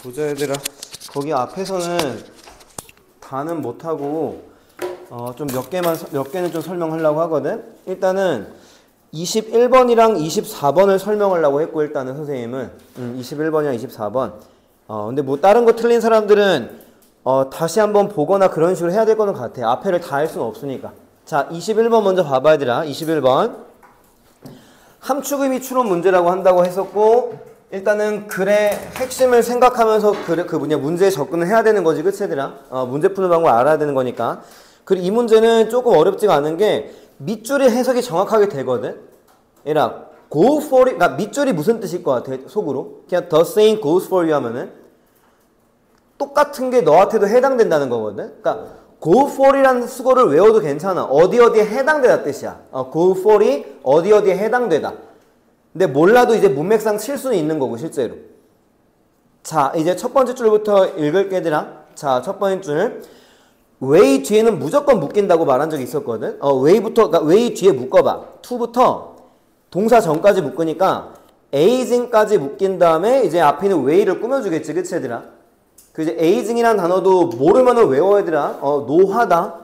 보자 얘들아. 거기 앞에서는 다는 못하고 좀 몇 개는 좀 설명하려고 하거든. 일단은 21번이랑 24번을 설명하려고 했고, 일단은 선생님은 21번이랑 24번. 근데 뭐 다른 거 틀린 사람들은 다시 한번 보거나 그런 식으로 해야 될 거는 같아. 앞에를 다 할 수는 없으니까. 자, 21번 먼저 봐봐 얘들아. 21번 함축의미 추론 문제라고 한다고 했었고, 일단은 글의 핵심을 생각하면서 문제에 접근을 해야 되는 거지, 그치 얘들아? 문제 푸는 방법 알아야 되는 거니까. 그리고 이 문제는 조금 어렵지가 않은 게 밑줄이 해석이 정확하게 되거든. 얘들아, go for it, 그러니까 밑줄이 무슨 뜻일 것 같아 속으로? 그냥 the same goes for you 하면은 똑같은 게 너한테도 해당된다는 거거든. 그러니까 go for이라는 수거를 외워도 괜찮아. 어디에 해당되다 뜻이야. go for이 어디에 해당되다. 근데 몰라도 이제 문맥상 칠 수는 있는 거고, 실제로. 자, 이제 첫 번째 줄부터 읽을게, 얘들아. 자, 첫 번째 줄. way 뒤에는 무조건 묶인다고 말한 적이 있었거든. 그러니까 way 뒤에 묶어봐. to부터 동사 전까지 묶으니까 aging까지 묶인 다음에 이제 앞에 있는 way를 꾸며주겠지, 그치, 얘들아? 그 이제 aging이라는 단어도 모르면은 외워야 되라. 노화다.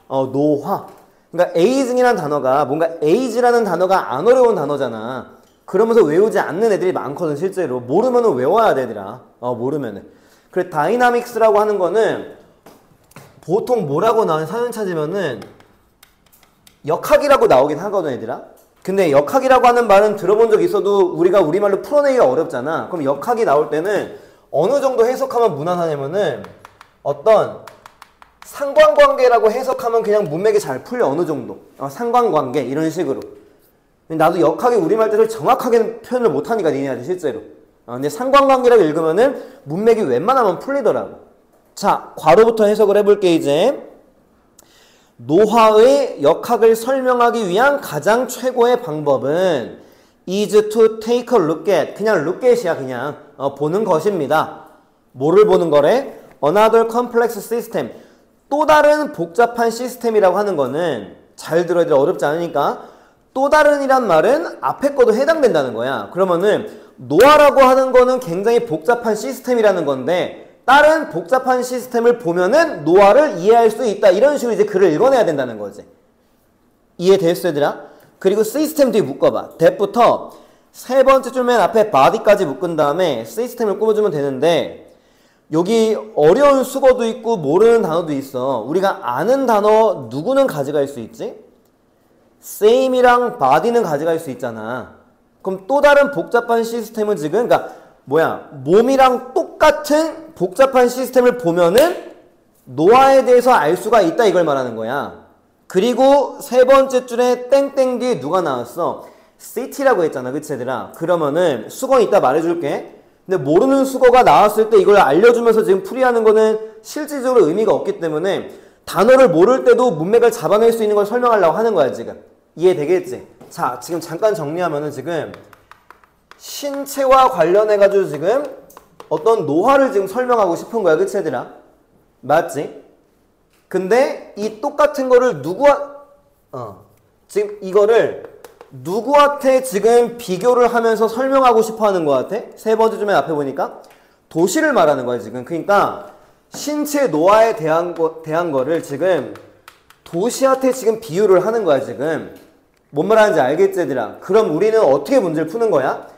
노화. 그러니까 aging이라는 단어가 뭔가 age라는 단어가 안 어려운 단어잖아. 그러면서 외우지 않는 애들이 많거든, 실제로. 모르면은 외워야 되더라. 모르면은. 그래, 다이나믹스라고 하는 거는 보통 뭐라고 나오는 사연 찾으면은 역학이라고 나오긴 하거든, 애들아. 근데 역학이라고 하는 말은 들어본 적 있어도 우리가 우리말로 풀어내기가 어렵잖아. 그럼 역학이 나올 때는 어느 정도 해석하면 무난하냐면은 어떤 상관관계라고 해석하면 그냥 문맥이 잘 풀려, 어느 정도. 상관관계, 이런 식으로. 나도 역학의 우리말 뜻을 정확하게 표현을 못하니까 니네한테 실제로. 근데 상관관계라고 읽으면은 문맥이 웬만하면 풀리더라고. 자, 괄호부터 해석을 해볼게 이제. 노화의 역학을 설명하기 위한 가장 최고의 방법은 is to take a look at. 그냥 look at이야, 그냥. 보는 것입니다. 뭐를 보는 거래? Another complex system. 또 다른 복잡한 시스템이라고 하는 거는, 잘 들어야 돼, 어렵지 않으니까. 또 다른이란 말은 앞에 거도 해당된다는 거야. 그러면은 노화라고 하는 거는 굉장히 복잡한 시스템이라는 건데, 다른 복잡한 시스템을 보면은 노화를 이해할 수 있다. 이런 식으로 이제 글을 읽어내야 된다는 거지. 이해됐어, 얘들아? 그리고 시스템 뒤에 묶어봐. that부터 세 번째 줄 맨 앞에 body까지 묶은 다음에 시스템을 꾸며주면 되는데, 여기 어려운 수거도 있고 모르는 단어도 있어. 우리가 아는 단어 누구는 가져갈 수 있지? same이랑 body는 가져갈 수 있잖아. 그럼 또 다른 복잡한 시스템은 지금, 그러니까 몸이랑 똑같은 복잡한 시스템을 보면은 노화에 대해서 알 수가 있다, 이걸 말하는 거야. 그리고 세 번째 줄에 땡땡 뒤에 누가 나왔어? city라고 했잖아, 그치 얘들아? 그러면은 수거는 이따 말해줄게. 근데 모르는 수거가 나왔을 때 이걸 알려주면서 지금 풀이하는 거는 실질적으로 의미가 없기 때문에 단어를 모를 때도 문맥을 잡아낼 수 있는 걸 설명하려고 하는 거야, 지금. 이해되겠지? 자, 지금 잠깐 정리하면은 지금 신체와 관련해가지고 지금 어떤 노화를 지금 설명하고 싶은 거야, 그치 얘들아? 맞지? 근데 이 똑같은 거를 지금 이거를 누구한테 지금 비교를 하면서 설명하고 싶어 하는 거 같아? 세 번째 줄 맨 앞에 보니까 도시를 말하는 거야, 지금. 그러니까 신체 노화에 대한 거를 지금 도시한테 지금 비유를 하는 거야, 지금. 뭔 말하는지 알겠지, 얘들아? 그럼 우리는 어떻게 문제를 푸는 거야?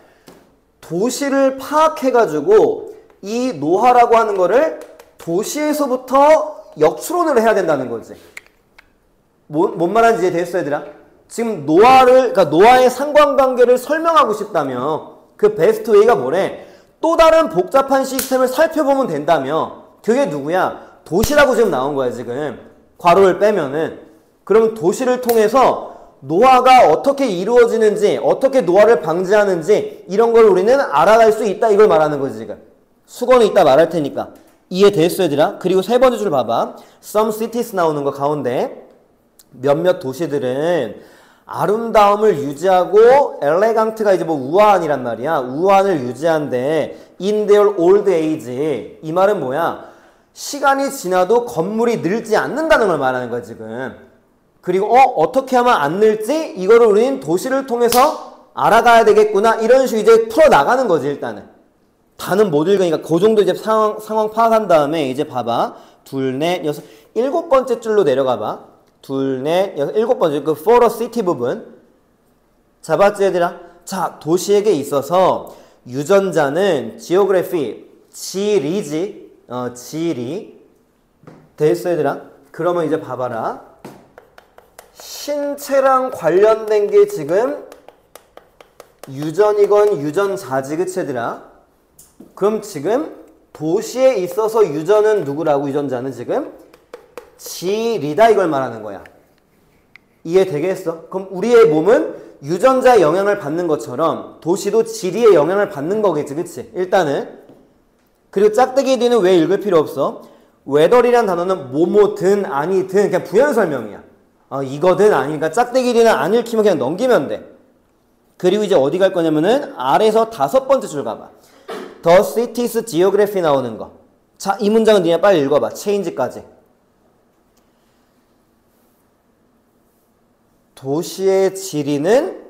도시를 파악해가지고 이 노화라고 하는 거를 도시에서부터 역추론을 해야 된다는 거지. 뭔 말하는지 이해됐어, 얘들아? 지금 그러니까 노화의 상관관계를 설명하고 싶다며, 그 베스트 웨이가 뭐래? 또 다른 복잡한 시스템을 살펴보면 된다며. 그게 누구야? 도시라고 지금 나온 거야, 지금. 괄호를 빼면은. 그럼 도시를 통해서 노화가 어떻게 이루어지는지, 어떻게 노화를 방지하는지, 이런 걸 우리는 알아갈 수 있다, 이걸 말하는 거지, 지금. 수거는 이따 말할 테니까. 이해됐어, 얘들아? 그리고 세 번째 줄 봐봐. Some cities 나오는 거 가운데 몇몇 도시들은 아름다움을 유지하고 엘레강트가 이제 뭐 우아한이란 말이야. 우아한을 유지한데 in their old age. 이 말은 뭐야? 시간이 지나도 건물이 늘지 않는다는 걸 말하는 거야, 지금. 그리고 어떻게 하면 안 늘지? 이거를 우리는 도시를 통해서 알아가야 되겠구나. 이런 식으로 이제 풀어나가는 거지, 일단은. 다는 못 읽으니까 그 정도 이제 상황 파악한 다음에 이제 봐봐. 둘, 넷, 여섯, 일곱 번째 줄로 내려가 봐. 둘, 넷, 여섯, 일곱 번째 그 for a city 부분. 잡았지 얘들아? 자, 도시에게 있어서 유전자는 geography, 지리지. 지리. 됐어 얘들아? 그러면 이제 봐봐라. 신체랑 관련된 게 지금 유전이건 유전자지, 그치 얘들아? 그럼 지금 도시에 있어서 유전은 누구라고? 유전자는 지금 지리다 이걸 말하는 거야. 이해되겠어? 그럼 우리의 몸은 유전자의 영향을 받는 것처럼 도시도 지리의 영향을 받는 거겠지, 그치? 일단은. 그리고 짝대기 D는 왜 읽을 필요 없어? whether이란 단어는 뭐뭐든 아니든 그냥 부연 설명이야. 이거든 아니니까 짝대기 D는 안 읽히면 그냥 넘기면 돼. 그리고 이제 어디 갈 거냐면은 아래에서 다섯 번째 줄 가봐. The city's geography 나오는 거. 자, 이 문장은 니네 빨리 읽어봐. change까지. 도시의 지리는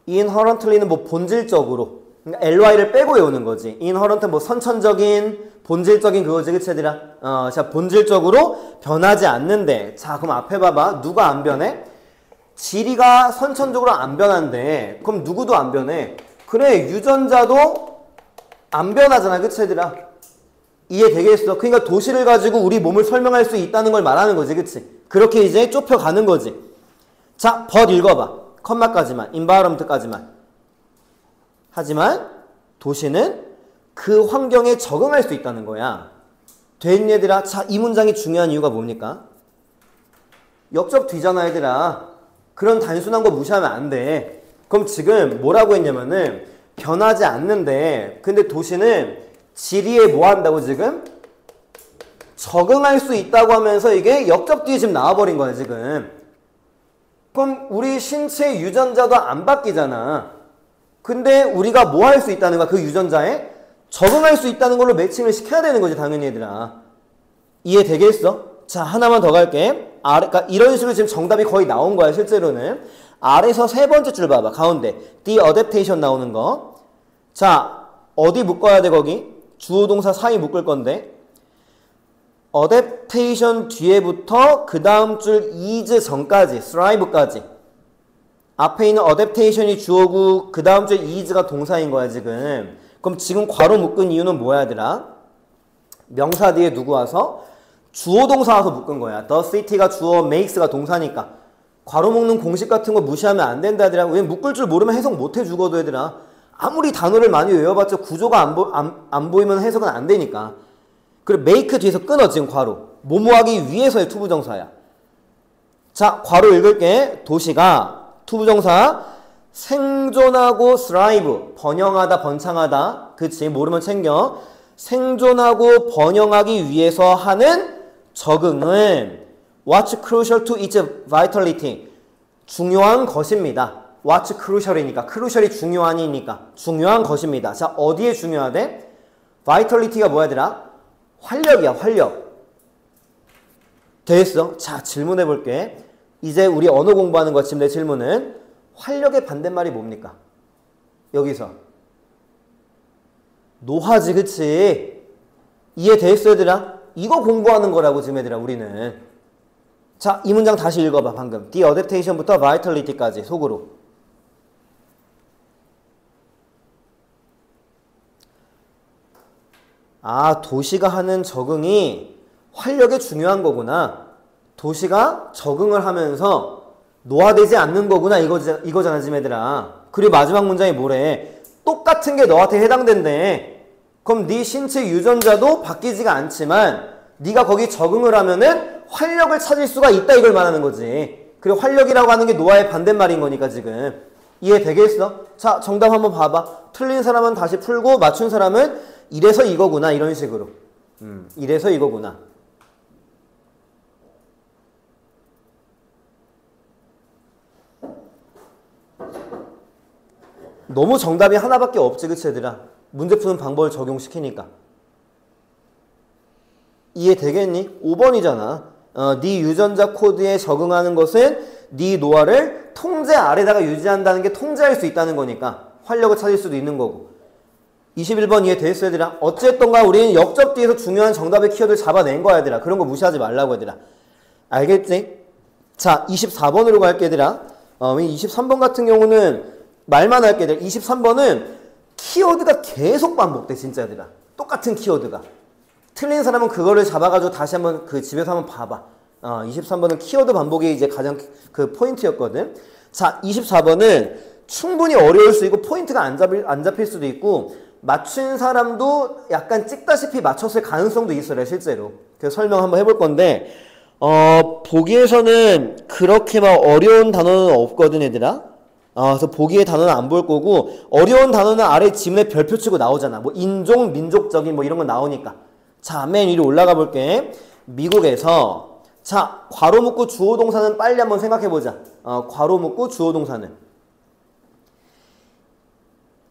inherently는 뭐 본질적으로. 그러니까 ly를 빼고 외우는 거지. inherent 뭐 선천적인, 본질적인 그거지, 그치 얘들아? 자, 본질적으로 변하지 않는데. 자, 그럼 앞에 봐봐. 누가 안 변해? 지리가 선천적으로 안 변한대. 그럼 누구도 안 변해? 그래, 유전자도 안 변하잖아, 그치 얘들아? 이해되겠어? 그러니까 도시를 가지고 우리 몸을 설명할 수 있다는 걸 말하는 거지, 그치? 그렇게 이제 좁혀가는 거지. 자, but 읽어봐. 컴마까지만, environment까지만. 하지만 도시는 그 환경에 적응할 수 있다는 거야. 된 얘들아? 자, 이 문장이 중요한 이유가 뭡니까? 역접 뒤잖아, 얘들아. 그런 단순한 거 무시하면 안 돼. 그럼 지금 뭐라고 했냐면은 변하지 않는데 근데 도시는 지리에 뭐 한다고 지금? 적응할 수 있다고 하면서 이게 역접 뒤에 지금 나와버린 거야, 지금. 그럼 우리 신체 유전자도 안 바뀌잖아. 근데 우리가 뭐 할 수 있다는 거야? 그 유전자에 적응할 수 있다는 걸로 매칭을 시켜야 되는 거지, 당연히 얘들아. 이해되겠어? 자, 하나만 더 갈게. 그러니까 이런 식으로 지금 정답이 거의 나온 거야, 실제로는. 아래서 세 번째 줄 봐봐, 가운데. The adaptation 나오는 거. 자, 어디 묶어야 돼, 거기? 주어 동사 사이 묶을 건데. adaptation 뒤에부터 그 다음 줄 is 전까지, thrive까지. 앞에 있는 adaptation이 주어고 그 다음 줄 is가 동사인 거야, 지금. 그럼 지금 괄호 묶은 이유는 뭐야, 얘들아? 명사 뒤에 누구 와서? 주어 동사 와서 묶은 거야. The city가 주어, makes가 동사니까. 괄호 묶는 공식 같은 거 무시하면 안 된다, 얘들아. 왜 묶을 줄 모르면 해석 못 해주거든, 얘들아. 아무리 단어를 많이 외워봤자 구조가 안 보이면 해석은 안 되니까. 그리고 make 뒤에서 끊어, 지금 괄호. 뭐뭐하기 위해서의 투부정사야. 자, 괄호 읽을게. 도시가 투부정사 생존하고 thrive, 번영하다, 번창하다. 그치? 모르면 챙겨. 생존하고 번영하기 위해서 하는 적응은 what's crucial to its vitality. 중요한 것입니다. what's crucial이니까. crucial이 중요한이니까. 중요한 것입니다. 자, 어디에 중요하대? vitality가 뭐야, 얘들아? 활력이야, 활력. 됐어? 자, 질문해 볼게. 이제 우리 언어 공부하는 것 지금 내 질문은 활력의 반대말이 뭡니까? 여기서 노화지, 그치? 이해됐어, 얘들아? 이거 공부하는 거라고 지금 얘들아, 우리는. 자, 이 문장 다시 읽어봐, 방금. The adaptation부터 vitality까지 속으로. 아, 도시가 하는 적응이 활력에 중요한 거구나. 도시가 적응을 하면서 노화되지 않는 거구나, 이거잖아, 지금 얘들아. 그리고 마지막 문장이 뭐래? 똑같은 게 너한테 해당된대. 그럼 네 신체 유전자도 바뀌지가 않지만 네가 거기 적응을 하면은 활력을 찾을 수가 있다, 이걸 말하는 거지. 그리고 활력이라고 하는 게 노화의 반대말인 거니까 지금. 이해되겠어? 자, 정답 한번 봐봐. 틀린 사람은 다시 풀고 맞춘 사람은 이래서 이거구나, 이런 식으로. 이래서 이거구나. 너무 정답이 하나밖에 없지, 그치 얘들아? 문제 푸는 방법을 적용시키니까. 이해되겠니? 5번이잖아. 네 유전자 코드에 적응하는 것은 네 노화를 통제 아래다가 유지한다는 게 통제할 수 있다는 거니까 활력을 찾을 수도 있는 거고. 21번 이해됐어 얘들아? 어쨌든가 우리는 역접 뒤에서 중요한 정답의 키워드를 잡아낸 거야 얘들아. 그런 거 무시하지 말라고 얘들아. 알겠지? 자 24번으로 갈게 얘들아. 23번 같은 경우는 말만 할게 얘들아. 23번은 키워드가 계속 반복돼 진짜 얘들아. 똑같은 키워드가. 틀린 사람은 그거를 잡아가지고 다시 한번 그 집에서 한번 봐봐. 23번은 키워드 반복이 이제 가장 그 포인트였거든. 자 24번은 충분히 어려울 수 있고 포인트가 안 잡힐 수도 있고 맞춘 사람도 약간 찍다시피 맞췄을 가능성도 있어요 실제로. 그래서 설명 한번 해볼 건데 보기에서는 그렇게 막 어려운 단어는 없거든 얘들아. 그래서 보기의 단어는 안 볼 거고 어려운 단어는 아래 지문에 별표 치고 나오잖아. 뭐 인종, 민족적인 뭐 이런 거 나오니까. 자 맨 위로 올라가 볼게. 미국에서 자 괄호 묶고 주어 동사는 빨리 한번 생각해 보자. 괄호 묶고 주어 동사는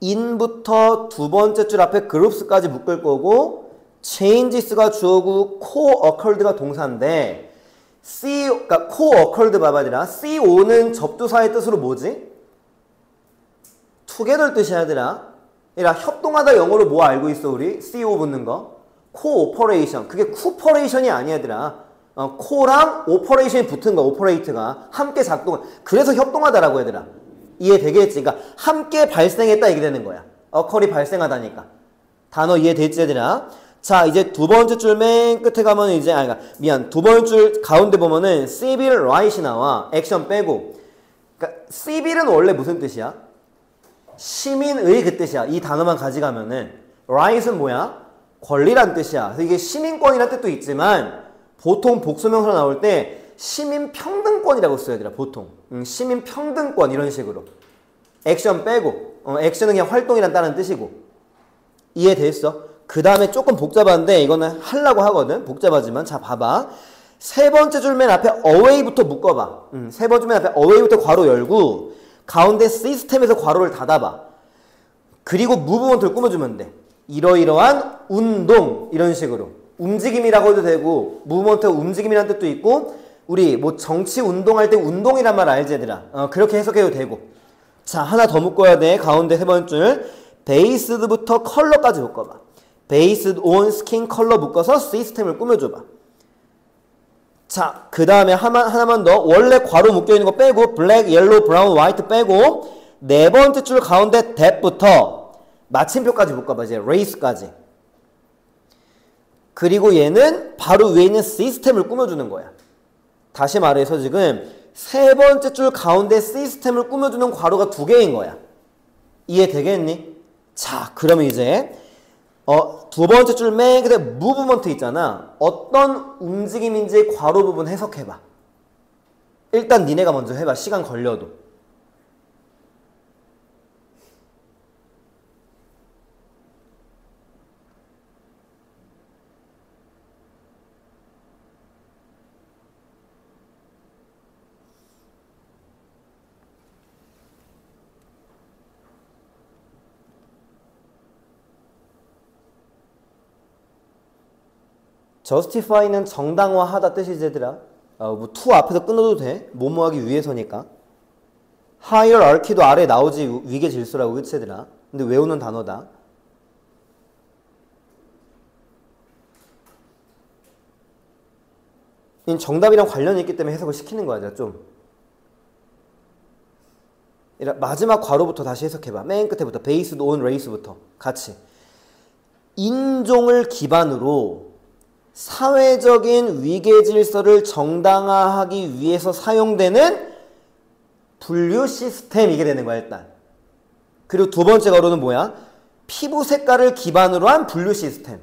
in부터 두 번째 줄 앞에 groups까지 묶을 거고 changes가 주어고 co-occurred가 동사인데 그러니까 co-occurred 봐봐 얘들아. co는 접두사의 뜻으로 뭐지? together 뜻이야 얘들아. 협동하다 영어로 뭐 알고 있어 우리? co 붙는 거 cooperation. 그게 cooperation이 아니야 얘들아. co랑 operation이 붙은 거 operate가 함께 작동. 그래서 협동하다라고 얘들아. 이해되겠지? 그러니까 함께 발생했다 이게 되는 거야. occur이 발생하다니까. 단어 이해됐지 얘들아? 자 이제 두 번째 줄 맨 끝에 가면 이제 두 번째 줄 가운데 보면은 civil right이 나와. 액션 빼고. 그러니까 civil은 원래 무슨 뜻이야? 시민의 그 뜻이야. 이 단어만 가져가면은 right은 뭐야? 권리란 뜻이야. 그래서 이게 시민권이란 뜻도 있지만 보통 복수명사로 나올 때 시민평등권이라고 써야 되라 보통. 시민평등권 이런 식으로. 액션 빼고. 액션은 그냥 활동이란 다른 뜻이고. 이해됐어? 그 다음에 조금 복잡한데 이거는 하려고 하거든. 복잡하지만 자 봐봐. 세 번째 줄 맨 앞에 away부터 묶어봐. 세 번째 줄 맨 앞에 away부터 괄호 열고 가운데 시스템에서 괄호를 닫아봐. 그리고 무브먼트를 꾸며주면 돼. 이러이러한 운동 이런 식으로. 움직임이라고 해도 되고 무브먼트 움직임이라는 뜻도 있고 우리 뭐 정치 운동할 때 운동이란 말 알지 얘들아. 그렇게 해석해도 되고. 자 하나 더 묶어야 돼. 가운데 세 번째 줄 based부터 컬러까지 묶어봐. based on skin 컬러 묶어서 시스템을 꾸며줘봐. 자 그 다음에 하나만 더. 원래 괄호 묶여있는 거 빼고 black, yellow, brown, white 빼고 네 번째 줄 가운데 that부터 마침표까지 묶어봐. 이제 race까지. 그리고 얘는 바로 위에 있는 시스템을 꾸며주는 거야. 다시 말해서 지금 세 번째 줄 가운데 시스템을 꾸며주는 괄호가 두 개인 거야. 이해되겠니? 자 그러면 이제 두 번째 줄 맨 끝에 무브먼트 있잖아. 어떤 움직임인지 괄호 부분 해석해봐. 일단 니네가 먼저 해봐. 시간 걸려도. justify는 정당화하다 뜻이지 얘들아. 뭐 to 앞에서 끊어도 돼. 뭐뭐하기 위해서니까. hierarchy도 아래 나오지. 위계 질서라고 그치 얘들아. 근데 외우는 단어다. 정답이랑 관련이 있기 때문에 해석을 시키는 거야 얘들아 좀. 마지막 괄호부터 다시 해석해봐. 맨 끝에부터 based on race부터 같이. 인종을 기반으로 사회적인 위계 질서를 정당화하기 위해서 사용되는 분류 시스템 이게 되는 거야 일단. 그리고 두 번째 괄호는 뭐야? 피부 색깔을 기반으로 한 분류 시스템.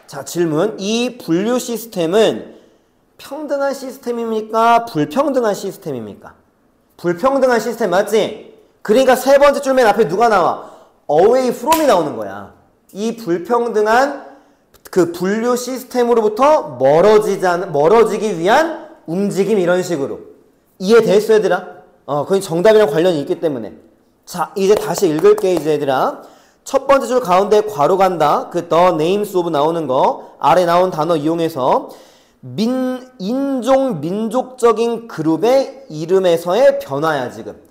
자 질문. 이 분류 시스템은 평등한 시스템입니까? 불평등한 시스템입니까? 불평등한 시스템 맞지? 그러니까 세 번째 줄 맨 앞에 누가 나와? away from이 나오는 거야. 이 불평등한 그 분류 시스템으로부터 멀어지기 위한 움직임 이런 식으로. 이해됐어 얘들아? 그건 정답이랑 관련이 있기 때문에. 자 이제 다시 읽을게 이제 얘들아. 첫 번째 줄 가운데 괄호 간다. 그 the names of 나오는 거 아래 나온 단어 이용해서 인종 민족적인 그룹의 이름에서의 변화야 지금.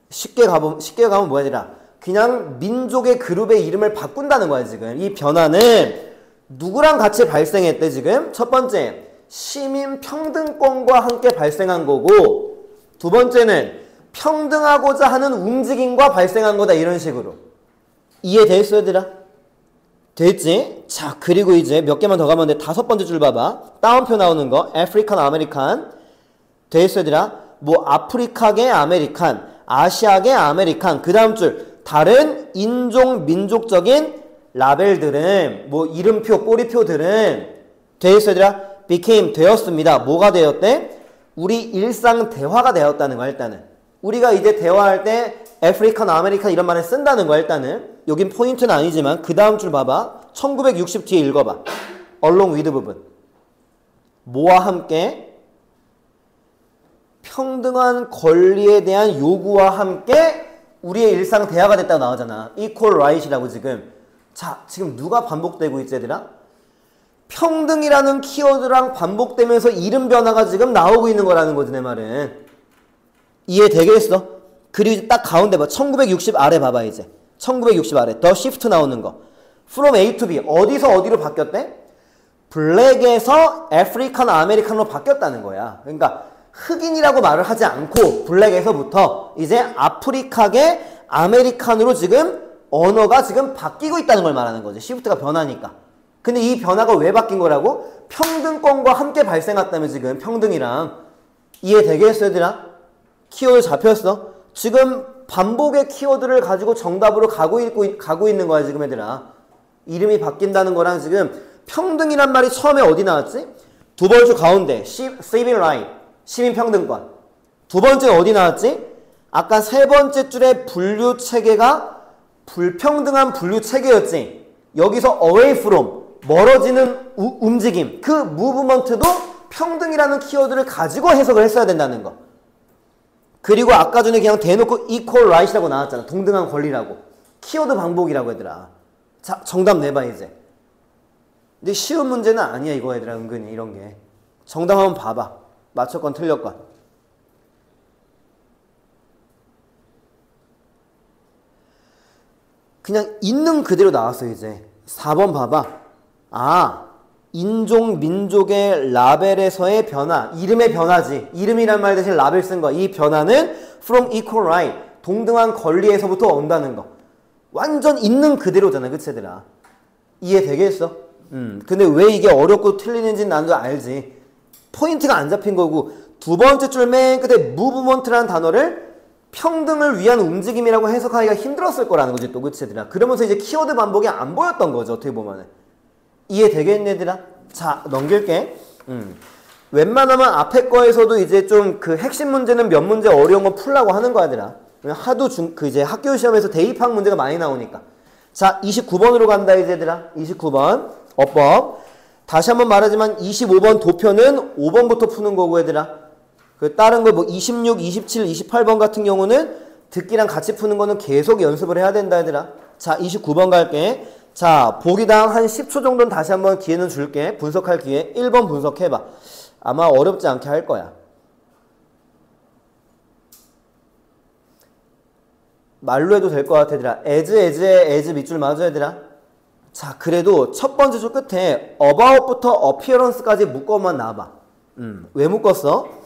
쉽게 가면 뭐야 얘들아? 그냥 민족의 그룹의 이름을 바꾼다는 거야 지금. 이 변화는 누구랑 같이 발생했대 지금? 첫 번째, 시민 평등권과 함께 발생한 거고, 두 번째는 평등하고자 하는 움직임과 발생한 거다. 이런 식으로. 이해됐어 얘들아? 됐지? 자, 그리고 이제 몇 개만 더 가면 돼. 다섯 번째 줄 봐봐. 따옴표 나오는 거. 아프리칸, 아메리칸. 됐어 얘들아? 뭐 아프리카계 아메리칸, 아시아계 아메리칸. 그 다음 줄. 다른 인종, 민족적인 라벨들은, 뭐 이름표, 꼬리표들은 됐어 얘들아? became 되었습니다. 뭐가 되었대? 우리 일상 대화가 되었다는 거야 일단은. 우리가 이제 대화할 때 아프리칸, 아메리칸 이런 말을 쓴다는 거야 일단은. 여긴 포인트는 아니지만 그 다음 줄 봐봐. 1960 뒤에 읽어봐. along with 부분. 뭐와 함께? 평등한 권리에 대한 요구와 함께 우리의 일상 대화가 됐다고 나오잖아. equal right이라고 지금. 자, 지금 누가 반복되고 있지 얘들아? 평등이라는 키워드랑 반복되면서 이름 변화가 지금 나오고 있는 거라는 거지 내 말은. 이해되겠어? 그리고 딱 가운데 봐. 1960 아래 봐봐 이제. 1960 아래. 더 시프트 나오는 거. from A to B. 어디서 어디로 바뀌었대? 블랙에서 아프리칸 아메리칸으로 바뀌었다는 거야. 그러니까 흑인이라고 말을 하지 않고 블랙에서부터 이제 아프리카계 아메리칸으로 지금 언어가 지금 바뀌고 있다는 걸 말하는 거지. 시프트가 변하니까. 근데 이 변화가 왜 바뀐 거라고? 평등권과 함께 발생했다며 지금 평등이랑. 이해되겠어 얘들아? 키워드 잡혔어? 지금 반복의 키워드를 가지고 정답으로 가고 있는 거야 지금 얘들아. 이름이 바뀐다는 거랑 지금 평등이란 말이 처음에 어디 나왔지? 두 번째 가운데 civil right, 시민평등권. 두 번째는 어디 나왔지? 아까 세 번째 줄의 분류체계가 불평등한 분류체계였지. 여기서 away from, 멀어지는 움직임, 그 무브먼트도 평등이라는 키워드를 가지고 해석을 했어야 된다는 거. 그리고 아까 전에 그냥 대놓고 equal right이라고 나왔잖아. 동등한 권리라고. 키워드 반복이라고 얘들아. 자, 정답 내봐 이제. 근데 쉬운 문제는 아니야 이거 얘들아. 은근히 이런 게. 정답 한번 봐봐. 맞췄건 틀렸건. 그냥 있는 그대로 나왔어 이제. 4번 봐봐. 아, 인종, 민족의 라벨에서의 변화. 이름의 변화지. 이름이란 말 대신 라벨 쓴 거. 이 변화는 from equal right, 동등한 권리에서부터 온다는 거. 완전 있는 그대로잖아. 그치 얘들아? 이해되겠어? 근데 왜 이게 어렵고 틀리는지는 나도 알지. 포인트가 안 잡힌 거고, 두 번째 줄 맨 끝에 movement라는 단어를 평등을 위한 움직임이라고 해석하기가 힘들었을 거라는 거지 또. 그치 얘들아? 그러면서 이제 키워드 반복이 안 보였던 거죠 어떻게 보면은. 이해되겠니 얘들아? 자, 넘길게. 웬만하면 앞에 거에서도 이제 좀 그 핵심 문제는 몇 문제 어려운 거 풀라고 하는 거야 얘들아. 하도 이제 학교 시험에서 대입학 문제가 많이 나오니까. 자, 29번으로 간다 이제 얘들아. 29번 어법. 다시 한번 말하지만 25번 도표는 5번부터 푸는 거고 얘들아. 그 다른 거 뭐 26, 27, 28번 같은 경우는 듣기랑 같이 푸는 거는 계속 연습을 해야 된다 얘들아. 자, 29번 갈게. 자, 보기당 한 10초 정도는 다시 한번 기회는 줄게. 분석할 기회. 1번 분석해봐. 아마 어렵지 않게 할 거야. 말로 해도 될 것 같아 얘들아. as 밑줄 맞아 얘들아. 자, 그래도 첫 번째 줄 끝에 about부터 appearance까지 묶어만 놔봐. 왜 묶었어?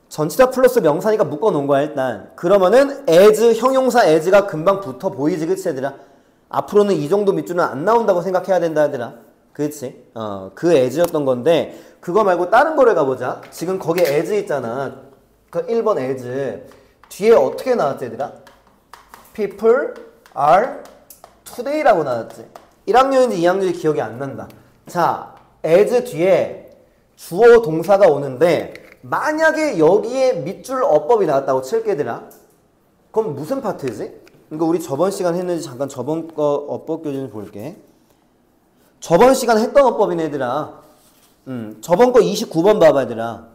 전치사 플러스 명사니까 묶어놓은 거야 일단. 그러면은 as, 형용사 as가 금방 붙어 보이지 그치 얘들아? 앞으로는 이 정도 밑줄은 안 나온다고 생각해야 된다 얘들아. 그치? 그 as였던 건데 그거 말고 다른 거를 가보자. 지금 거기 as 있잖아. 그 1번 as 뒤에 어떻게 나왔지 얘들아? People are today라고 나왔지. 1학년인지 2학년인지 기억이 안 난다. 자, as 뒤에 주어 동사가 오는데 만약에 여기에 밑줄 어법이 나왔다고 칠게 얘들아. 그럼 무슨 파트지? 그러니까 우리 저번 시간 했는지 잠깐 저번 거 어법 교재를 볼게. 저번 시간 했던 어법이네 얘들아. 저번 거 29번 봐봐 얘들아.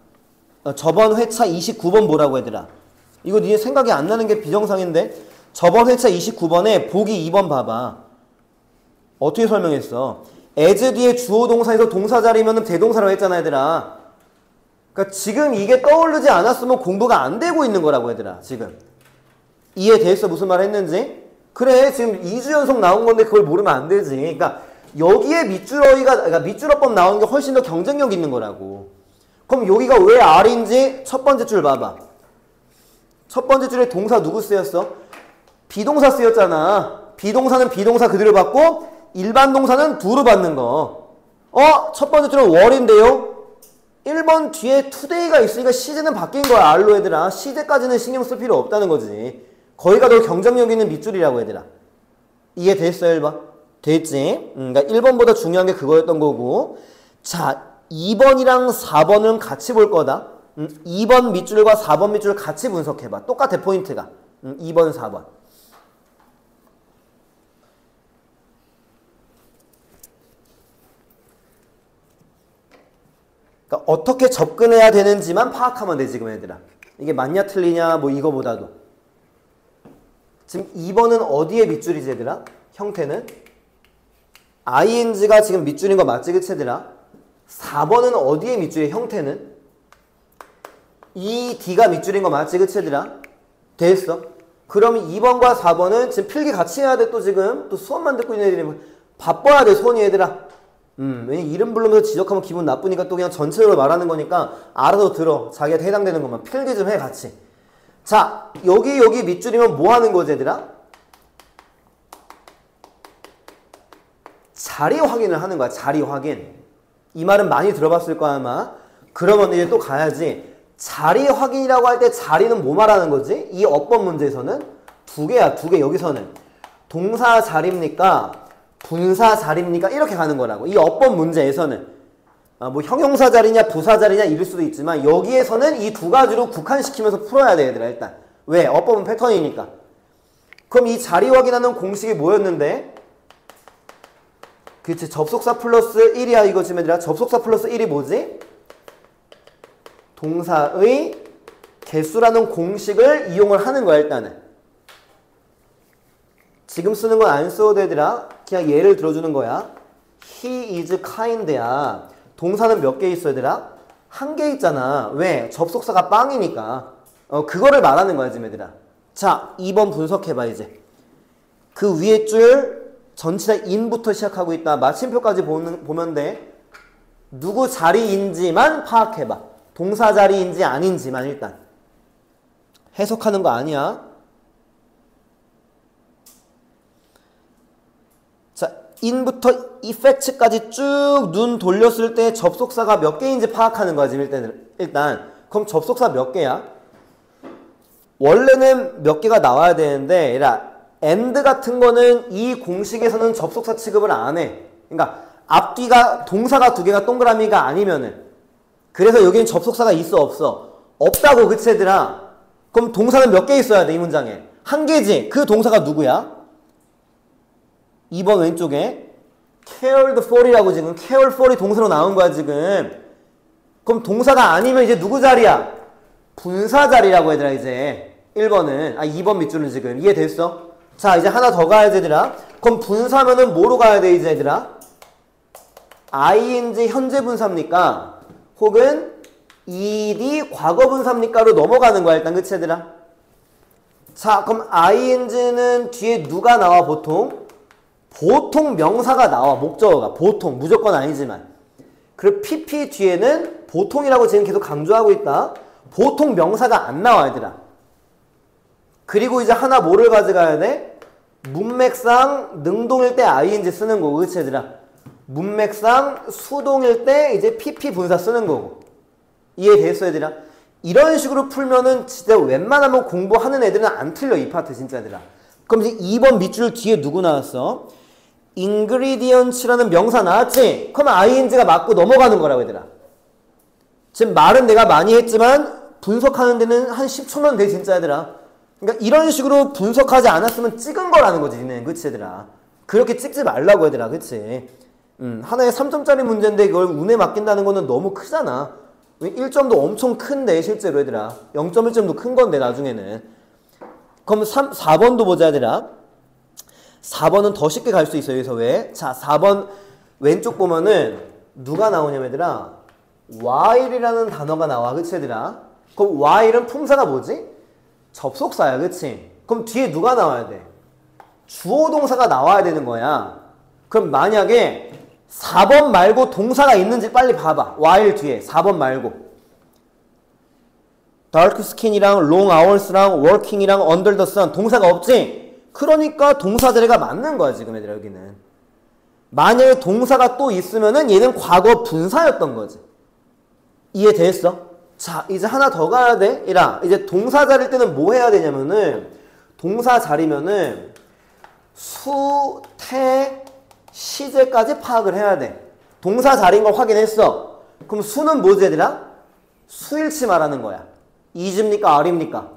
저번 회차 29번 보라고 얘들아. 이거 니네 생각이 안 나는 게 비정상인데. 저번 회차 29번에 보기 2번 봐봐. 어떻게 설명했어? as 뒤에 주어 동사에서 동사 자리면 대동사라고 했잖아 얘들아. 그러니까 지금 이게 떠오르지 않았으면 공부가 안 되고 있는 거라고 얘들아 지금. 이해됐어 무슨 말 했는지? 그래, 지금 2주 연속 나온 건데 그걸 모르면 안 되지. 그러니까 여기에 그러니까 밑줄어법 나오는 게 훨씬 더 경쟁력 있는 거라고. 그럼 여기가 왜 R인지 첫 번째 줄 봐봐. 첫 번째 줄에 동사 누구 쓰였어? 비동사 쓰였잖아. 비동사는 비동사 그대로 받고 일반 동사는 do로 받는 거. 첫 번째 줄은 월인데요. 1번 뒤에 today가 있으니까 시제는 바뀐 거야. R로 얘들아. 시제까지는 신경 쓸 필요 없다는 거지. 거기가 더 경쟁력 있는 밑줄이라고 얘들아. 이해됐어 1번? 됐지? 그러니까 1번보다 중요한 게 그거였던 거고. 자, 2번이랑 4번은 같이 볼 거다. 2번 밑줄과 4번 밑줄 같이 분석해봐. 똑같아 포인트가. 2번 4번. 그러니까 어떻게 접근해야 되는지만 파악하면 돼 지금 얘들아. 이게 맞냐 틀리냐 뭐 이거보다도. 지금 2번은 어디에 밑줄이지 얘들아? 형태는? ing가 지금 밑줄인 거 맞지 그치 얘들아? 4번은 어디에 밑줄이야 형태는? 이 D가 밑줄인 거 맞지 그치 얘들아? 됐어. 그러면 2번과 4번은 지금 필기 같이 해야 돼 또 지금. 또 수업만 듣고 있는 애들이 바빠야 돼 손이 얘들아. 왜냐 이름 부르면서 지적하면 기분 나쁘니까 또 그냥 전체적으로 말하는 거니까 알아서 들어. 자기한테 해당되는 것만 필기 좀 해 같이. 자 여기 밑줄이면 뭐 하는 거지 얘들아? 자리 확인을 하는 거야. 자리 확인. 이 말은 많이 들어봤을 거야 아마. 그러면 이제 또 가야지. 자리 확인이라고 할 때 자리는 뭐 말하는 거지? 이 어법 문제에서는 두 개야. 두 개. 여기서는 동사 자리입니까? 분사 자리입니까? 이렇게 가는 거라고. 이 어법 문제에서는 뭐 형용사 자리냐 부사 자리냐 이럴 수도 있지만 여기에서는 이 두 가지로 국한시키면서 풀어야 돼 얘들아 일단. 왜? 어법은 패턴이니까. 그럼 이 자리 확인하는 공식이 뭐였는데? 그치 접속사 플러스 1이야 이거 지금 얘들아. 접속사 플러스 1이 뭐지? 동사의 개수라는 공식을 이용을 하는 거야 일단은. 지금 쓰는 건 안 써도 되더라. 그냥 예를 들어주는 거야. He is kind야. 동사는 몇 개 있어야 되더라? 한 개 있잖아. 왜? 접속사가 빵이니까. 그거를 말하는 거야 지금 얘들아. 자 2번 분석해봐 이제. 그 위에 줄 전체 다 in부터 시작하고 있다. 마침표까지 보면 돼. 누구 자리인지만 파악해봐. 동사 자리인지 아닌지만 일단. 해석하는 거 아니야. 자, in부터 effect까지 쭉 눈 돌렸을 때 접속사가 몇 개인지 파악하는 거야 지금 일단. 그럼 접속사 몇 개야? 원래는 몇 개가 나와야 되는데 얘라 and 같은 거는 이 공식에서는 접속사 취급을 안 해. 그러니까 앞뒤가 동사가 두 개가 동그라미가 아니면은. 그래서 여기는 접속사가 있어 없어? 없다고 그치 얘들아? 그럼 동사는 몇 개 있어야 돼 이 문장에? 한 개지. 그 동사가 누구야? 2번 왼쪽에 cared for이라고 지금 care for이 동사로 나온 거야 지금. 그럼 동사가 아니면 이제 누구 자리야? 분사 자리라고 얘들아 이제. 1번은 2번 밑줄은 지금 이해됐어? 자 이제 하나 더 가야지 얘들아. 그럼 분사면은 뭐로 가야 돼 이제 얘들아? ing 현재 분사입니까? 혹은 ed 과거 분사입니까로 넘어가는 거야 일단 그치 얘들아? 자 그럼 ing는 뒤에 누가 나와 보통? 보통 명사가 나와 목적어가. 보통 무조건 아니지만. 그리고 pp 뒤에는 보통이라고 지금 계속 강조하고 있다. 보통 명사가 안 나와 얘들아. 그리고 이제 하나 뭐를 가져가야 돼? 문맥상 능동일 때 ing 쓰는 거고 그치 얘들아? 문맥상 수동일 때 이제 pp 분사 쓰는 거고. 이해됐어 얘들아? 이런 식으로 풀면은 진짜 웬만하면 공부하는 애들은 안 틀려 이 파트 진짜 얘들아. 그럼 이제 2번 밑줄 뒤에 누구 나왔어? ingredients라는 명사 나왔지? 그럼 ing가 맞고 넘어가는 거라고 얘들아. 지금 말은 내가 많이 했지만 분석하는 데는 한 10초면 돼 진짜 얘들아. 그러니까 이런 식으로 분석하지 않았으면 찍은 거라는 거지 니네 그치 얘들아. 그렇게 찍지 말라고 얘들아 그치. 하나에 3점짜리 문제인데 그걸 운에 맡긴다는 거는 너무 크잖아. 1점도 엄청 큰데 실제로 얘들아. 0.1점도 큰 건데 나중에는. 그럼 4번도 보자 얘들아. 4번은 더 쉽게 갈 수 있어요. 여기서 왜? 자 4번 왼쪽 보면은 누가 나오냐면 얘들아 while이라는 단어가 나와 그치 얘들아? 그럼 while은 품사가 뭐지? 접속사야 그치? 그럼 뒤에 누가 나와야 돼? 주어 동사가 나와야 되는 거야. 그럼 만약에 4번 말고 동사가 있는지 빨리 봐봐. while 뒤에 4번 말고 dark skin이랑 long hours랑 working이랑 under the sun 동사가 없지? 그러니까 동사 자리가 맞는 거야 지금 얘들아 여기는. 만약에 동사가 또 있으면은 얘는 과거 분사였던 거지. 이해됐어? 자 이제 하나 더 가야 돼. 이라 이제 동사 자리일 때는 뭐 해야 되냐면은 동사 자리면은 수, 태, 시제까지 파악을 해야 돼. 동사 자리인 걸 확인했어. 그럼 수는 뭐지 얘들아? 수일치 말하는 거야. is입니까? are입니까?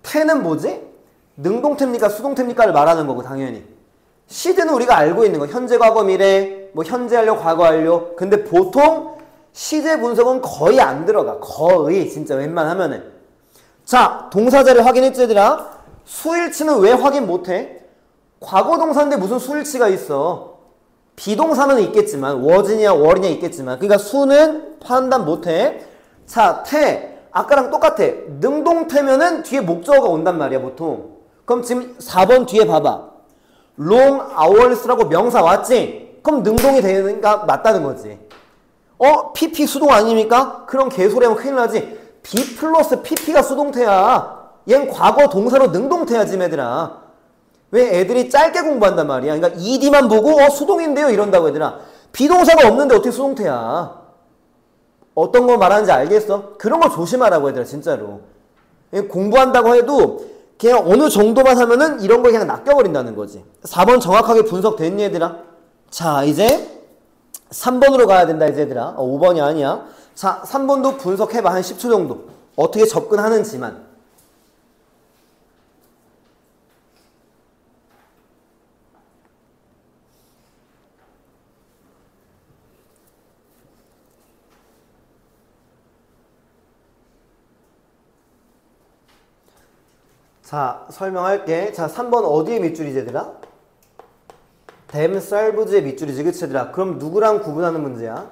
태는 뭐지? 능동태입니까? 수동태입니까를 말하는 거고 당연히. 시제는 우리가 알고 있는 거. 현재, 과거, 미래, 뭐 현재 완료, 과거 완료. 근데 보통 시제 분석은 거의 안 들어가. 거의 진짜 웬만하면은. 자 동사 자리 확인했지 얘들아? 수일치는 왜 확인 못해? 과거 동사인데 무슨 수일치가 있어. 비동사는 있겠지만 was이냐 were냐 있겠지만 그러니까 수는 판단 못해. 자 태 아까랑 똑같아. 능동태면은 뒤에 목적어가 온단 말이야 보통. 그럼 지금 4번 뒤에 봐봐. long hours라고 명사 왔지? 그럼 능동이 되니까 맞다는 거지. PP 수동 아닙니까? 그럼 개소리하면 큰일 나지. B 플러스 PP가 수동태야. 얜 과거 동사로 능동태야 지금 애들아. 왜 애들이 짧게 공부한단 말이야. 그러니까 ED만 보고 수동인데요 이런다고 얘들아. 비동사가 없는데 어떻게 수동태야. 어떤 거 말하는지 알겠어? 그런 거 조심하라고 얘들아 진짜로. 공부한다고 해도 그냥 어느 정도만 하면은 이런 거 그냥 낚여버린다는 거지. 4번 정확하게 분석됐니 얘들아? 자 이제 3번으로 가야 된다 이제 얘들아. 5번이 아니야. 자 3번도 분석해봐. 한 10초 정도. 어떻게 접근하는지만. 자 설명할게. 자 3번 어디에 밑줄이지 얘들아? themselves의 밑줄이지 그치 얘들아? 그럼 누구랑 구분하는 문제야?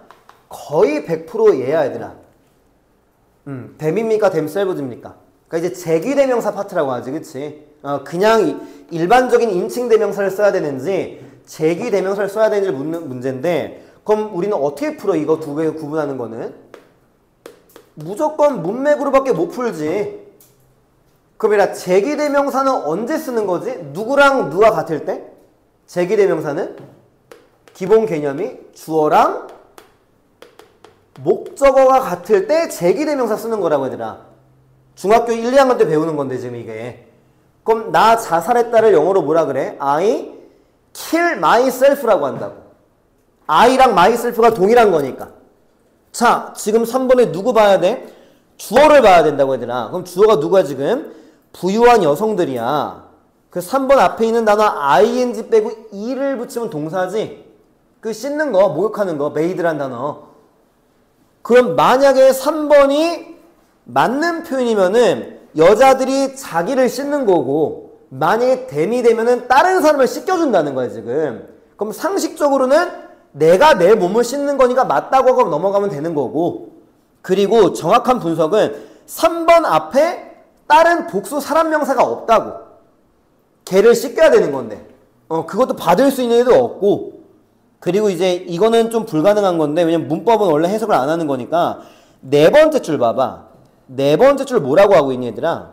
거의 100% 얘야 얘들아. them입니까? themselves입니까? 그러니까 이제 제귀대명사 파트라고 하지 그치? 그냥 일반적인 인칭대명사를 써야 되는지 제귀대명사를 써야 되는지 묻는 문제인데 그럼 우리는 어떻게 풀어 이거 두 개 구분하는 거는? 무조건 문맥으로 밖에 못 풀지. 그럼 얘들아 제귀대명사는 언제 쓰는 거지? 누구랑 누가 같을 때? 제귀대명사는 기본 개념이 주어랑 목적어가 같을 때 제귀대명사 쓰는 거라고 얘들아. 중학교 1, 2학년 때 배우는 건데 지금 이게. 그럼 나 자살했다를 영어로 뭐라 그래? I kill myself라고 한다고. I랑 myself가 동일한 거니까. 자 지금 3번에 누구 봐야 돼? 주어를 봐야 된다고 얘들아. 그럼 주어가 누구야 지금? 부유한 여성들이야. 그 3번 앞에 있는 단어 ing 빼고 e를 붙이면 동사지. 그 씻는 거, 목욕하는 거, maid란 단어. 그럼 만약에 3번이 맞는 표현이면은 여자들이 자기를 씻는 거고 만약에 them이 되면은 다른 사람을 씻겨준다는 거야 지금. 그럼 상식적으로는 내가 내 몸을 씻는 거니까 맞다고 하고 넘어가면 되는 거고. 그리고 정확한 분석은 3번 앞에 다른 복수 사람 명사가 없다고. 걔를 씻겨야 되는 건데 그것도 받을 수 있는 애도 없고. 그리고 이제 이거는 좀 불가능한 건데 왜냐면 문법은 원래 해석을 안 하는 거니까 네 번째 줄 봐봐. 네 번째 줄 뭐라고 하고 있니 얘들아?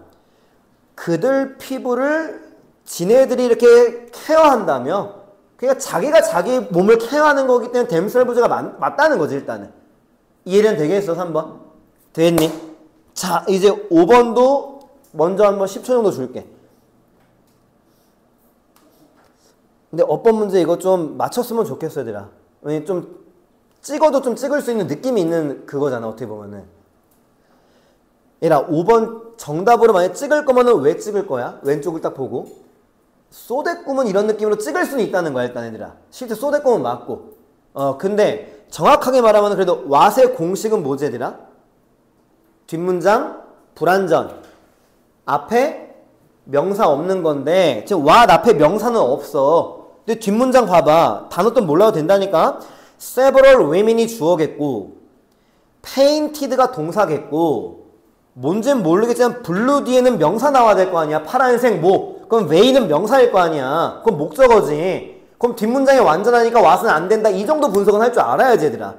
그들 피부를 지네들이 이렇게 케어한다며. 그러니까 자기가 자기 몸을 케어하는 거기 때문에 themselves가 맞다는 거지 일단은. 이해는 되겠어 3번? 됐니? 자 이제 5번도 먼저 한번 10초 정도 줄게. 근데 어법 문제 이거 좀 맞췄으면 좋겠어 얘들아. 왜냐면 좀 찍어도 좀 찍을 수 있는 느낌이 있는 그거잖아 어떻게 보면은. 얘들아 5번 정답으로 만약에 찍을 거면은 왜 찍을 거야? 왼쪽을 딱 보고 쏘대꿈은 이런 느낌으로 찍을 수는 있다는 거야 일단 얘들아. 실제 쏘대꿈은 맞고 근데 정확하게 말하면 그래도 what의 공식은 뭐지 얘들아? 뒷문장 불완전 앞에 명사 없는 건데 지금 what 앞에 명사는 없어. 근데 뒷문장 봐봐. 단어 또 몰라도 된다니까. several women이 주어겠고 painted가 동사겠고 뭔진 모르겠지만 blue 뒤에는 명사 나와야 될 거 아니야. 파란색 뭐 그럼 way는 명사일 거 아니야. 그럼 목적어지. 그럼 뒷문장이 완전하니까 what은 안 된다. 이 정도 분석은 할 줄 알아야지 얘들아.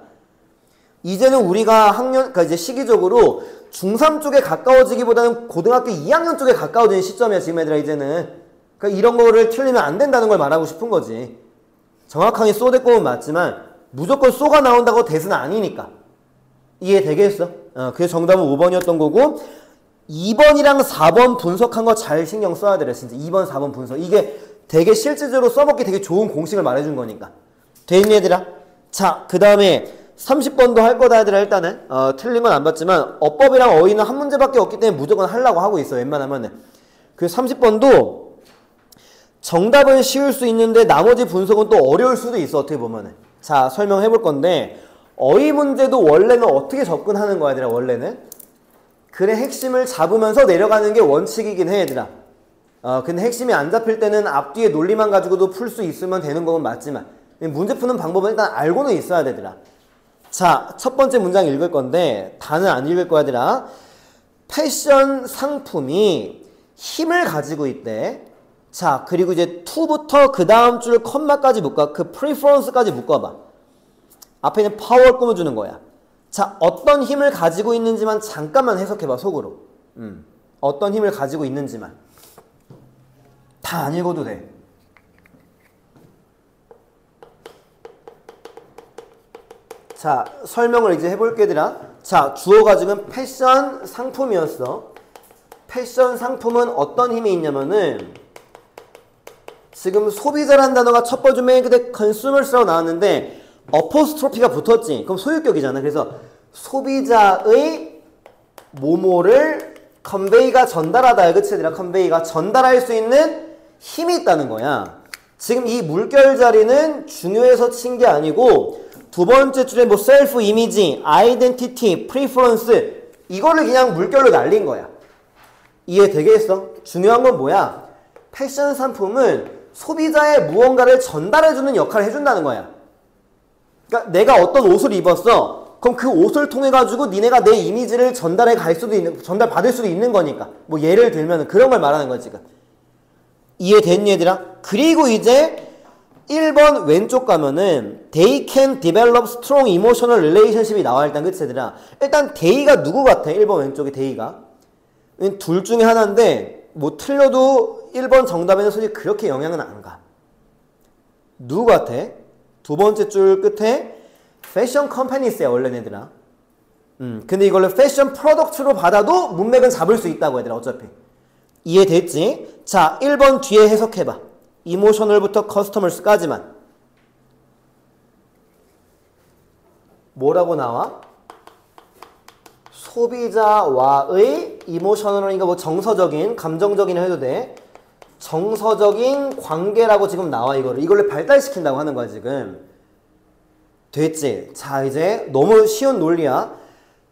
이제는 우리가 그러니까 이제 시기적으로 중3 쪽에 가까워지기보다는 고등학교 2학년 쪽에 가까워지는 시점이야 지금 얘들아 이제는. 그러니까 이런 거를 틀리면 안 된다는 걸 말하고 싶은 거지. 정확하게 쏘 대꼬면 맞지만 무조건 쏘가 나온다고 대수는 아니니까. 이해되겠어? 그래서 정답은 5번이었던 거고 2번이랑 4번 분석한 거 잘 신경 써야 돼. 진짜 2번 4번 분석. 이게 되게 실질적으로 써먹기 되게 좋은 공식을 말해준 거니까. 됐니 얘들아? 자, 그 다음에 30번도 할 거다 얘들아 일단은. 틀린 건 안 봤지만 어법이랑 어휘는 한 문제밖에 없기 때문에 무조건 하려고 하고 있어 웬만하면은. 그래서 30번도 정답은 쉬울 수 있는데 나머지 분석은 또 어려울 수도 있어 어떻게 보면은. 자, 설명해 볼 건데 어휘 문제도 원래는 어떻게 접근하는 거야 얘들아 원래는? 글의 핵심을 잡으면서 내려가는 게 원칙이긴 해 얘들아. 근데 핵심이 안 잡힐 때는 앞뒤의 논리만 가지고도 풀 수 있으면 되는 건 맞지만 문제 푸는 방법은 일단 알고는 있어야 되더라. 자, 첫 번째 문장 읽을 건데 다는 안 읽을 거야 얘들아. 패션 상품이 힘을 가지고 있대. 자, 그리고 이제 to부터 그 다음 줄 컴마까지 묶어. 그 preference까지 묶어봐. 앞에 있는 power 꾸며주는 거야. 자, 어떤 힘을 가지고 있는지만 잠깐만 해석해봐 속으로. 어떤 힘을 가지고 있는지만. 다 안 읽어도 돼. 자, 설명을 이제 해볼게 얘들아. 자, 주어가 지금 패션 상품이었어. 패션 상품은 어떤 힘이 있냐면은 지금 소비자라는 단어가 첫 번째 맨 끝에 consumers라고 나왔는데 어포스트로피가 붙었지. 그럼 소유격이잖아. 그래서 소비자의 뭐뭐를 컨베이가 전달하다. 그치 얘들아? 컨베이가 전달할 수 있는 힘이 있다는 거야. 지금 이 물결 자리는 중요해서 친 게 아니고 두 번째 줄에 뭐 셀프 이미지, 아이덴티티, 프리퍼런스 이거를 그냥 물결로 날린 거야. 이해되겠어? 중요한 건 뭐야? 패션 상품은 소비자의 무언가를 전달해주는 역할을 해준다는 거야. 그러니까 내가 어떤 옷을 입었어. 그럼 그 옷을 통해 가지고 니네가 내 이미지를 전달해 갈 수도 있는, 전달 받을 수도 있는 거니까. 뭐 예를 들면 그런 걸 말하는 거야 지금. 이해됐니 얘들아? 그리고 이제 1번 왼쪽 가면은 They can develop strong emotional relationship이 나와 일단. 그치 얘들아? 일단 they가 누구 같아? 1번 왼쪽에 they가 둘 중에 하나인데 뭐 틀려도 1번 정답에는 솔직히 그렇게 영향은 안 가. 누구 같아? 두 번째 줄 끝에 패션 컴퍼니스야 원래 얘들아. 근데 이걸로 패션 프로덕트로 받아도 문맥은 잡을 수 있다고 얘들아 어차피. 이해됐지? 자, 1번 뒤에 해석해봐. 이모셔널부터 커스터머스까지만. 뭐라고 나와? 소비자와의 이모셔널이니까 뭐 정서적인, 감정적인 해도 돼. 정서적인 관계라고 지금 나와 이거를 발달시킨다고 하는 거야 지금. 됐지? 자, 이제 너무 쉬운 논리야.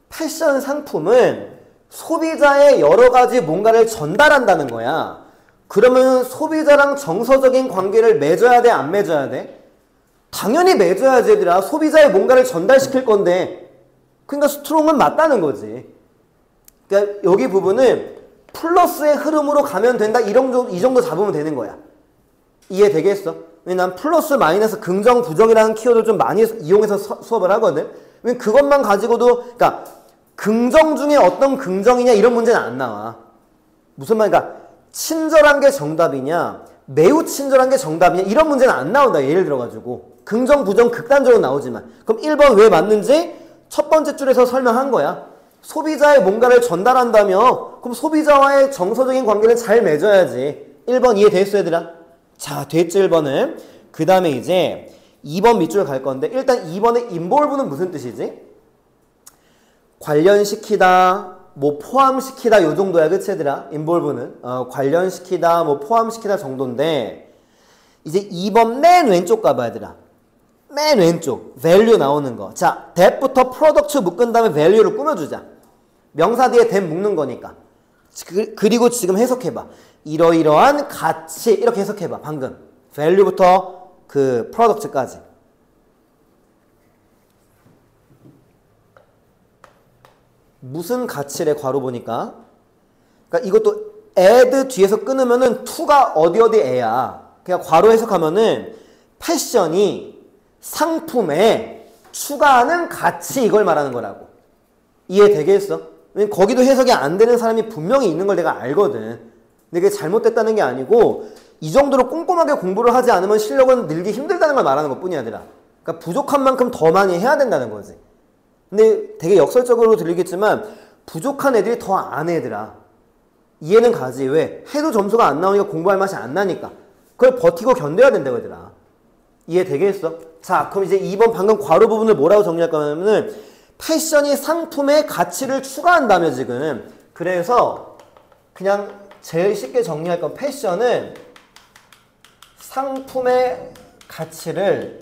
패션 상품은 소비자의 여러 가지 뭔가를 전달한다는 거야. 그러면 소비자랑 정서적인 관계를 맺어야 돼? 안 맺어야 돼? 당연히 맺어야지 얘들아. 소비자의 뭔가를 전달시킬 건데. 그러니까 스트롱은 맞다는 거지. 그러니까 여기 부분은 플러스의 흐름으로 가면 된다. 이 정도 잡으면 되는 거야. 이해되겠어? 왜냐면 난 플러스, 마이너스, 긍정, 부정이라는 키워드를 좀 많이 이용해서 수업을 하거든. 왜냐면 그것만 가지고도 그러니까 긍정 중에 어떤 긍정이냐 이런 문제는 안 나와. 무슨 말인가? 친절한 게 정답이냐 매우 친절한 게 정답이냐 이런 문제는 안 나온다. 예를 들어가지고 긍정, 부정 극단적으로 나오지만. 그럼 1번 왜 맞는지 첫 번째 줄에서 설명한 거야. 소비자의 뭔가를 전달한다며 그럼 소비자와의 정서적인 관계를 잘 맺어야지. 1번 이해됐어 얘들아? 자, 됐지 1번은. 그 다음에 이제 2번 밑줄 갈 건데 일단 2번의 involve는 무슨 뜻이지? 관련시키다, 뭐 포함시키다 요 정도야. 그치 얘들아? involve는 관련시키다, 뭐 포함시키다 정도인데 이제 2번 맨 왼쪽 가봐 얘들아. 맨 왼쪽 value 나오는 거. 자, that부터 product 묶은 다음에 value를 꾸며주자. 명사 뒤에 that 묶는 거니까. 그리고 지금 해석해봐. 이러이러한 가치 이렇게 해석해봐. 방금 value부터 그 product까지. 무슨 가치래 괄호 보니까. 그러니까 이것도 add 뒤에서 끊으면은 to가 어디 애야. 그냥 괄호 해석하면은 패션이 상품에 추가하는 가치 이걸 말하는 거라고. 이해되겠어? 왜냐면 거기도 해석이 안 되는 사람이 분명히 있는 걸 내가 알거든. 근데 그게 잘못됐다는 게 아니고 이 정도로 꼼꼼하게 공부를 하지 않으면 실력은 늘기 힘들다는 걸 말하는 것 뿐이야, 얘들아. 그러니까 부족한 만큼 더 많이 해야 된다는 거지. 근데 되게 역설적으로 들리겠지만 부족한 애들이 더 안 해, 얘들아. 이해는 가지. 왜? 해도 점수가 안 나오니까 공부할 맛이 안 나니까. 그걸 버티고 견뎌야 된다고, 얘들아. 이해되겠어? 자, 그럼 이제 2번 방금 괄호 부분을 뭐라고 정리할 거냐면은 패션이 상품의 가치를 추가한다며 지금. 그래서 그냥 제일 쉽게 정리할 건 패션은 상품의 가치를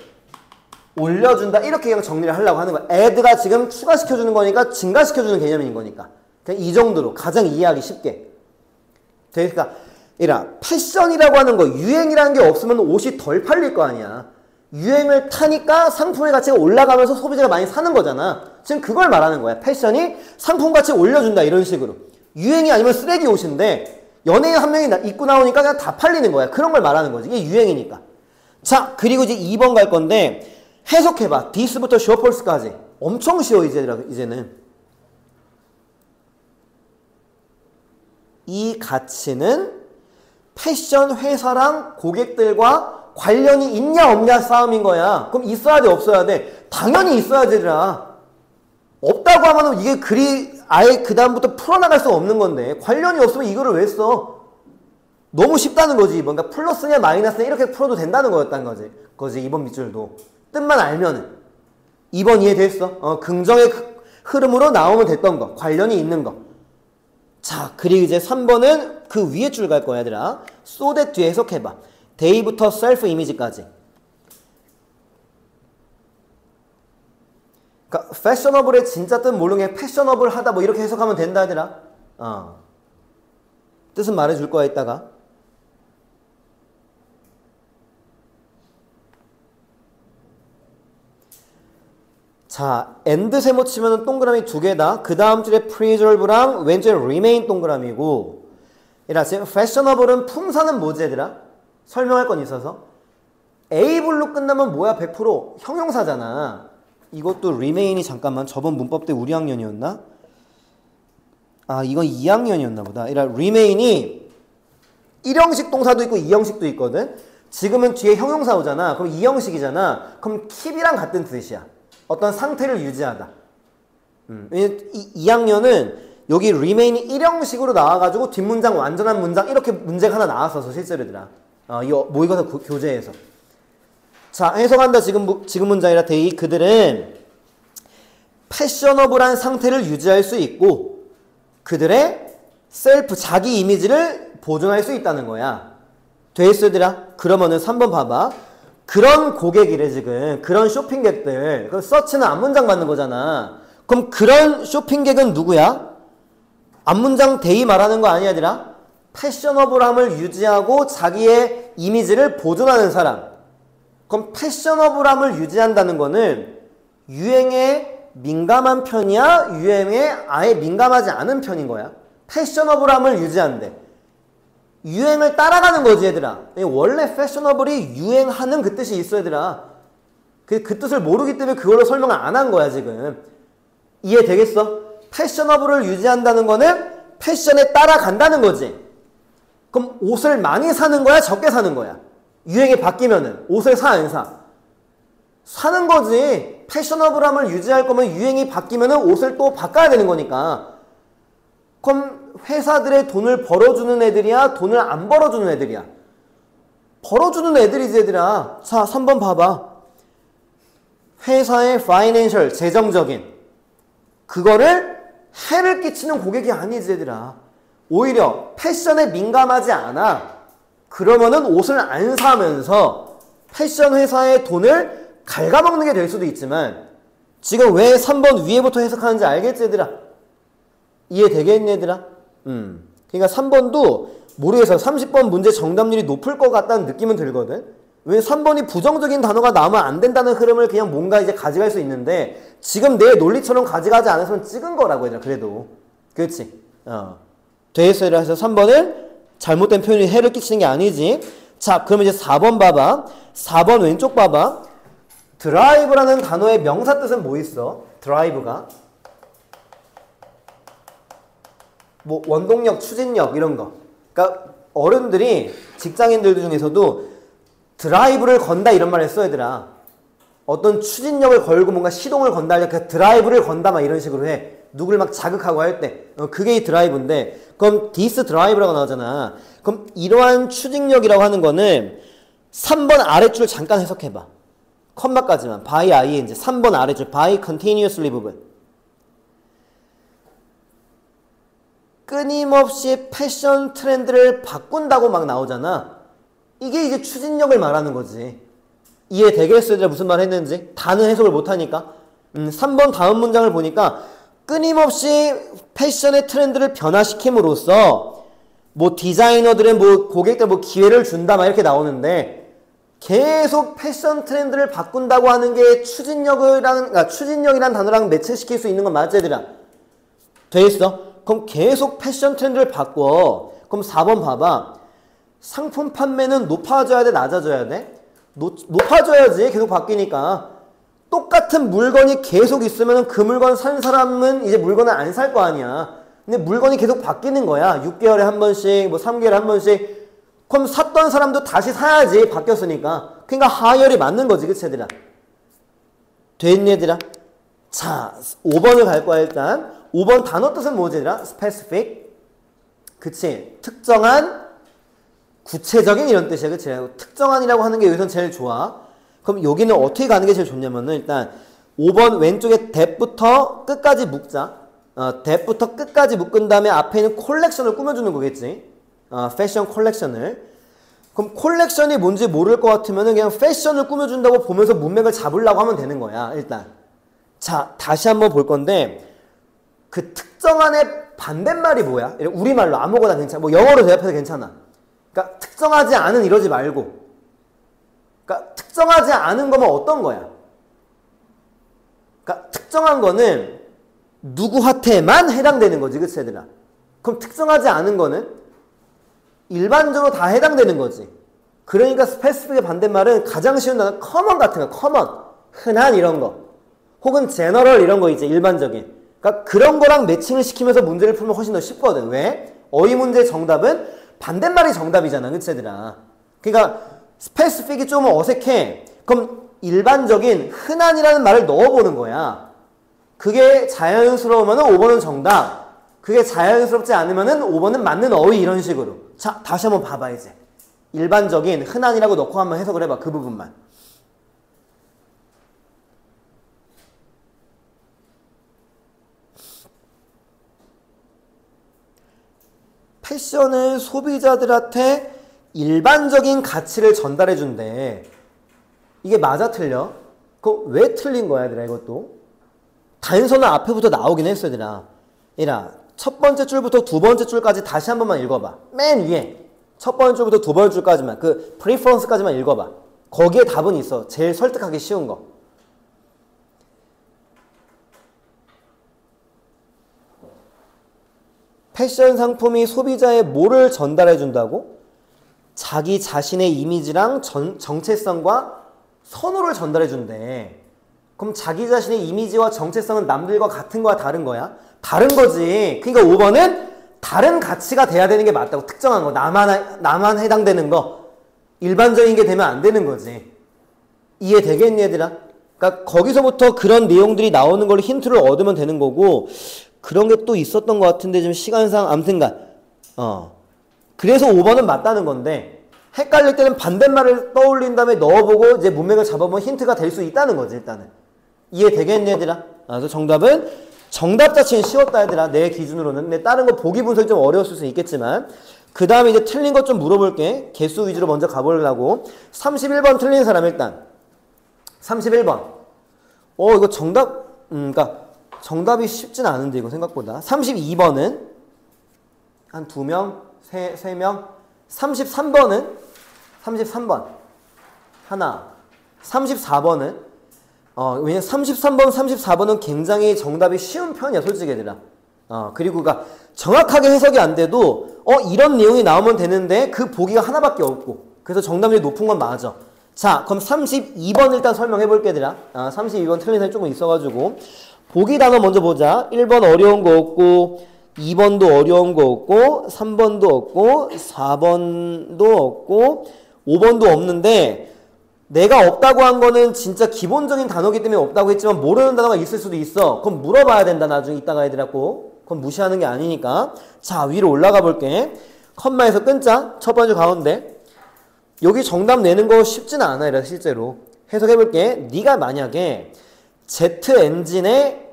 올려준다. 이렇게 그냥 정리를 하려고 하는 거야. add가 지금 추가시켜주는 거니까 증가시켜주는 개념인 거니까. 그냥 이 정도로 가장 이해하기 쉽게. 그러니까 패션이라고 하는 거, 유행이라는 게 없으면 옷이 덜 팔릴 거 아니야. 유행을 타니까 상품의 가치가 올라가면서 소비자가 많이 사는 거잖아. 지금 그걸 말하는 거야. 패션이 상품 가치 올려준다 이런 식으로. 유행이 아니면 쓰레기 옷인데 연예인 한 명이 입고 나오니까 그냥 다 팔리는 거야. 그런 걸 말하는 거지. 이게 유행이니까. 자, 그리고 이제 2번 갈 건데 해석해봐. this부터 show-pulse까지. 엄청 쉬워 이제는. 이 가치는 패션 회사랑 고객들과 관련이 있냐 없냐 싸움인 거야. 그럼 있어야 돼 없어야 돼? 당연히 있어야 되더라. 없다고 하면 이게 글이 아예 그 다음부터 풀어나갈 수 없는 건데 관련이 없으면 이거를 왜 써? 너무 쉽다는 거지. 뭔가 플러스냐 마이너스냐 이렇게 풀어도 된다는 거였다는 거지. 이번 밑줄도. 뜻만 알면은. 2번 이해됐어? 긍정의 흐름으로 나오면 됐던 거. 관련이 있는 거. 자, 그리고 이제 3번은 그 위에 줄 갈 거야, 얘들아. so that 뒤에 해석해봐. day부터 self image까지. 그러니까 fashionable의 진짜 뜻 모르는 게 fashionable 하다 뭐 이렇게 해석하면 된다, 얘들아. 뜻은 말해줄 거야, 이따가. 자, and 세모 치면은 동그라미 2개다. 그 다음 줄에 preserve랑 왼쪽에 remain 동그라미고. 얘들아, 지금 fashionable은 품사는 뭐지, 얘들아? 설명할 건 있어서. able로 끝나면 뭐야? 100% 형용사잖아. 이것도 remain이 잠깐만 저번 문법 때 우리 학년이었나? 아, 이건 2학년이었나 보다. 얘들아, remain이 1형식 동사도 있고 2형식도 있거든. 지금은 뒤에 형용사 오잖아. 그럼 2형식이잖아. 그럼 keep이랑 같은 뜻이야. 어떤 상태를 유지하다. 2학년은 여기 remain이 1형식으로 나와가지고 뒷문장 완전한 문장 이렇게 문제가 하나 나왔어서 실제로더라. 이 모의고사 교재에서. 자, 해석한다. 지금 문장이라 데이 그들은 패셔너블한 상태를 유지할 수 있고 그들의 셀프 자기 이미지를 보존할 수 있다는 거야. 됐으더라. 그러면은 3번 봐봐. 그런 고객이래 지금. 그런 쇼핑객들. 그럼 서치는 앞문장 받는 거잖아. 그럼 그런 쇼핑객은 누구야? 앞문장 데이 말하는 거 아니야, 얘들아? 패셔너블함을 유지하고 자기의 이미지를 보존하는 사람. 그럼 패셔너블함을 유지한다는 거는 유행에 민감한 편이야? 유행에 아예 민감하지 않은 편인 거야? 패셔너블함을 유지한대. 유행을 따라가는 거지, 얘들아. 원래 패셔너블이 유행하는 그 뜻이 있어, 얘들아. 그 뜻을 모르기 때문에 그걸로 설명을 안 한 거야, 지금. 이해되겠어? 패셔너블을 유지한다는 거는 패션에 따라간다는 거지. 그럼 옷을 많이 사는 거야? 적게 사는 거야? 유행이 바뀌면은 옷을 사, 안 사? 사는 거지. 패셔너블함을 유지할 거면 유행이 바뀌면은 옷을 또 바꿔야 되는 거니까. 그럼 회사들의 돈을 벌어주는 애들이야? 돈을 안 벌어주는 애들이야? 벌어주는 애들이지, 얘들아. 자, 3번 봐봐. 회사의 financial, 재정적인 그거를 해를 끼치는 고객이 아니지, 얘들아. 오히려 패션에 민감하지 않아. 그러면은 옷을 안 사면서 패션 회사의 돈을 갉아먹는 게 될 수도 있지만 지금 왜 3번 위에부터 해석하는지 알겠지, 얘들아? 이해되겠니, 얘들아? 그러니까 3번도 모르겠어. 30번 문제 정답률이 높을 것 같다는 느낌은 들거든. 왜 3번이 부정적인 단어가 나오면 안 된다는 흐름을 그냥 뭔가 이제 가져갈 수 있는데 지금 내 논리처럼 가져가지 않았으면 찍은 거라고, 얘들아. 그래도. 그렇지? 됐어요. 그래서 3번은 잘못된 표현이 해를 끼치는 게 아니지. 자, 그러면 이제 4번 봐봐. 4번 왼쪽 봐봐. 드라이브라는 단어의 명사 뜻은 뭐 있어? 드라이브가 뭐 원동력, 추진력 이런 거. 그러니까 어른들이 직장인들 중에서도 드라이브를 건다 이런 말을 써 얘들아. 어떤 추진력을 걸고 뭔가 시동을 건다 할 때 그 드라이브를 건다 막 이런 식으로 해. 누굴 막 자극하고 할 때. 그게 이 드라이브인데 그럼 디스 드라이브라고 나오잖아. 그럼 이러한 추진력이라고 하는 거는 3번 아랫줄 잠깐 해석해봐. 컴마까지만. by ing 3번 아랫줄 by continuously 부분. 끊임없이 패션 트렌드를 바꾼다고 막 나오잖아. 이게 이제 추진력을 말하는 거지. 이해되겠어? 얘들아 무슨 말 했는지? 다는 해석을 못하니까. 3번 다음 문장을 보니까 끊임없이 패션의 트렌드를 변화시킴으로써 뭐 디자이너들은 뭐 고객들 뭐 기회를 준다 막 이렇게 나오는데 계속 패션 트렌드를 바꾼다고 하는 게 추진력이란 단어랑 매치시킬 수 있는 건 맞지 얘들아? 돼 있어? 그럼 계속 패션 트렌드를 바꿔. 그럼 4번 봐봐. 상품 판매는 높아져야 돼? 낮아져야 돼? 높아져야지. 계속 바뀌니까. 똑같은 물건이 계속 있으면 그 물건 산 사람은 이제 물건을 안 살 거 아니야. 근데 물건이 계속 바뀌는 거야. 6개월에 한 번씩, 뭐 3개월에 한 번씩. 그럼 샀던 사람도 다시 사야지. 바뀌었으니까. 그러니까 하열이 맞는 거지. 그치 얘들아? 됐니 얘들아? 자, 5번을 갈 거야 일단. 5번 단어 뜻은 뭐지 얘들아? specific. 그치? 특정한, 구체적인 이런 뜻이야. 그치? 특정한이라고 하는 게 여기선 제일 좋아. 그럼 여기는 어떻게 가는 게 제일 좋냐면은 일단 5번 왼쪽에 that부터 끝까지 묶자. that부터 끝까지 묶은 다음에 앞에 있는 콜렉션을 꾸며주는 거겠지. 패션 콜렉션을. 그럼 콜렉션이 뭔지 모를 것 같으면은 그냥 패션을 꾸며준다고 보면서 문맥을 잡으려고 하면 되는 거야. 일단. 자, 다시 한번 볼 건데 그 특정한의 반대말이 뭐야? 우리말로 아무거나 괜찮아. 뭐 영어로 대답해도 괜찮아. 그러니까 특정하지 않은 이러지 말고. 그러니까 특정하지 않은 거면 어떤 거야? 그러니까 특정한 거는 누구한테만 해당되는 거지. 그치 얘들아? 그럼 특정하지 않은 거는 일반적으로 다 해당되는 거지. 그러니까 스페시픽의 반대말은 가장 쉬운 단어 common 같은 거. common. 흔한 이런 거. 혹은 general 이런 거 이제 일반적인. 그러니까 그런 거랑 매칭을 시키면서 문제를 풀면 훨씬 더 쉽거든. 왜? 어휘 문제의 정답은 반대말이 정답이잖아. 그치 얘들아? 그러니까 스페시픽이 좀 어색해. 그럼 일반적인 흔한이라는 말을 넣어보는 거야. 그게 자연스러우면 5번은 정답. 그게 자연스럽지 않으면 5번은 맞는 어휘 이런 식으로. 자, 다시 한번 봐봐 이제. 일반적인 흔한이라고 넣고 한번 해석을 해봐. 그 부분만. 패션은 소비자들한테 일반적인 가치를 전달해 준대. 이게 맞아 틀려? 그거 왜 틀린 거야 얘들아 이것도? 단서는 앞에부터 나오긴 했어 얘들아. 얘들아 첫 번째 줄부터 두 번째 줄까지 다시 한 번만 읽어봐. 맨 위에 첫 번째 줄부터 두 번째 줄까지만 그 preference까지만 읽어봐. 거기에 답은 있어. 제일 설득하기 쉬운 거. 패션 상품이 소비자에 뭐를 전달해 준다고? 자기 자신의 이미지랑 정체성과 선호를 전달해 준대. 그럼 자기 자신의 이미지와 정체성은 남들과 같은 거야 다른 거야? 다른 거지. 그러니까 5번은 다른 가치가 돼야 되는 게 맞다고. 특정한 거. 나만 해당되는 거. 일반적인 게 되면 안 되는 거지. 이해되겠니 얘들아? 그러니까 거기서부터 그런 내용들이 나오는 걸 힌트를 얻으면 되는 거고 그런 게 또 있었던 것 같은데 지금 시간상 아무튼간 그래서 5번은 맞다는 건데 헷갈릴 때는 반대말을 떠올린 다음에 넣어보고 이제 문맥을 잡아보면 힌트가 될 수 있다는 거지 일단은. 이해되겠니 얘들아? 그래서 정답은 정답 자체는 쉬웠다 얘들아. 내 기준으로는. 근데 다른 거 보기 분석이 좀 어려웠을 수 있겠지만 그 다음에 이제 틀린 것 좀 물어볼게. 개수 위주로 먼저 가보려고. 31번 틀린 사람 일단 31번 이거 정답 그러니까 정답이 쉽진 않은데 이거 생각보다. 32번은 한 2명? 3명? 33번은 33번 하나. 34번은 왜냐면 33번, 34번은 굉장히 정답이 쉬운 편이야 솔직히 얘들아. 그리고 그러니까 정확하게 해석이 안 돼도 이런 내용이 나오면 되는데 그 보기가 하나밖에 없고 그래서 정답률이 높은 건 맞아. 자, 그럼 32번 일단 설명해 볼게 얘들아. 32번 틀린 사람이 조금 있어가지고 보기 단어 먼저 보자. 1번 어려운 거 없고 2번도 어려운 거 없고 3번도 없고 4번도 없고 5번도 없는데 내가 없다고 한 거는 진짜 기본적인 단어기 때문에 없다고 했지만 모르는 단어가 있을 수도 있어. 그럼 물어봐야 된다. 나중에 이따가 애들하고. 그건 무시하는 게 아니니까. 자, 위로 올라가 볼게. 컴마에서 끊자. 첫 번째 가운데. 여기 정답 내는 거 쉽지는 않아. 이라 실제로. 해석해 볼게. 네가 만약에 제트 엔진을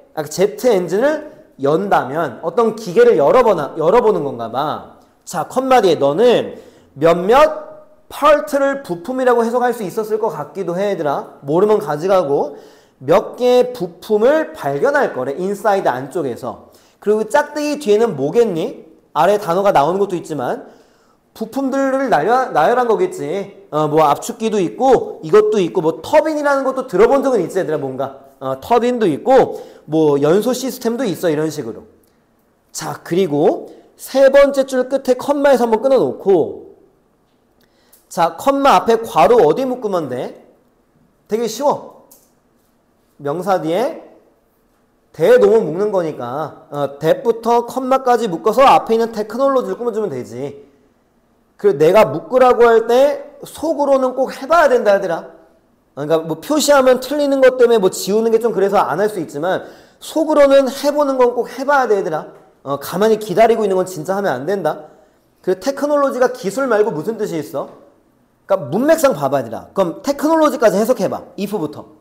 연다면 어떤 기계를 열어보는 건가 봐. 자, 컴마 뒤에 너는 몇몇 파트를 부품이라고 해석할 수 있었을 것 같기도 해 얘들아. 모르면 가져가고 몇 개의 부품을 발견할 거래. 인사이드 안쪽에서. 그리고 짝대기 뒤에는 뭐겠니? 아래 단어가 나오는 것도 있지만 부품들을 나열한 거겠지. 뭐 압축기도 있고 이것도 있고 뭐 터빈이라는 것도 들어본 적은 있지 얘들아. 뭔가 터빈도 있고 뭐 연소 시스템도 있어. 이런 식으로. 자, 그리고 세 번째 줄 끝에 컴마에서 한번 끊어놓고 자, 컴마 앞에 괄호 어디 묶으면 돼? 되게 쉬워. 명사 뒤에 대동을 묶는 거니까 대부터 컴마까지 묶어서 앞에 있는 테크놀로지를 꾸며주면 되지. 그리고 내가 묶으라고 할 때 속으로는 꼭 해봐야 된다 얘들아. 그러니까 뭐 표시하면 틀리는 것 때문에 뭐 지우는 게 좀 그래서 안 할 수 있지만 속으로는 해보는 건 꼭 해봐야 돼 얘들아. 가만히 기다리고 있는 건 진짜 하면 안 된다. 그 테크놀로지가 기술 말고 무슨 뜻이 있어? 그러니까 문맥상 봐봐 얘들아. 그럼 테크놀로지까지 해석해봐. if부터.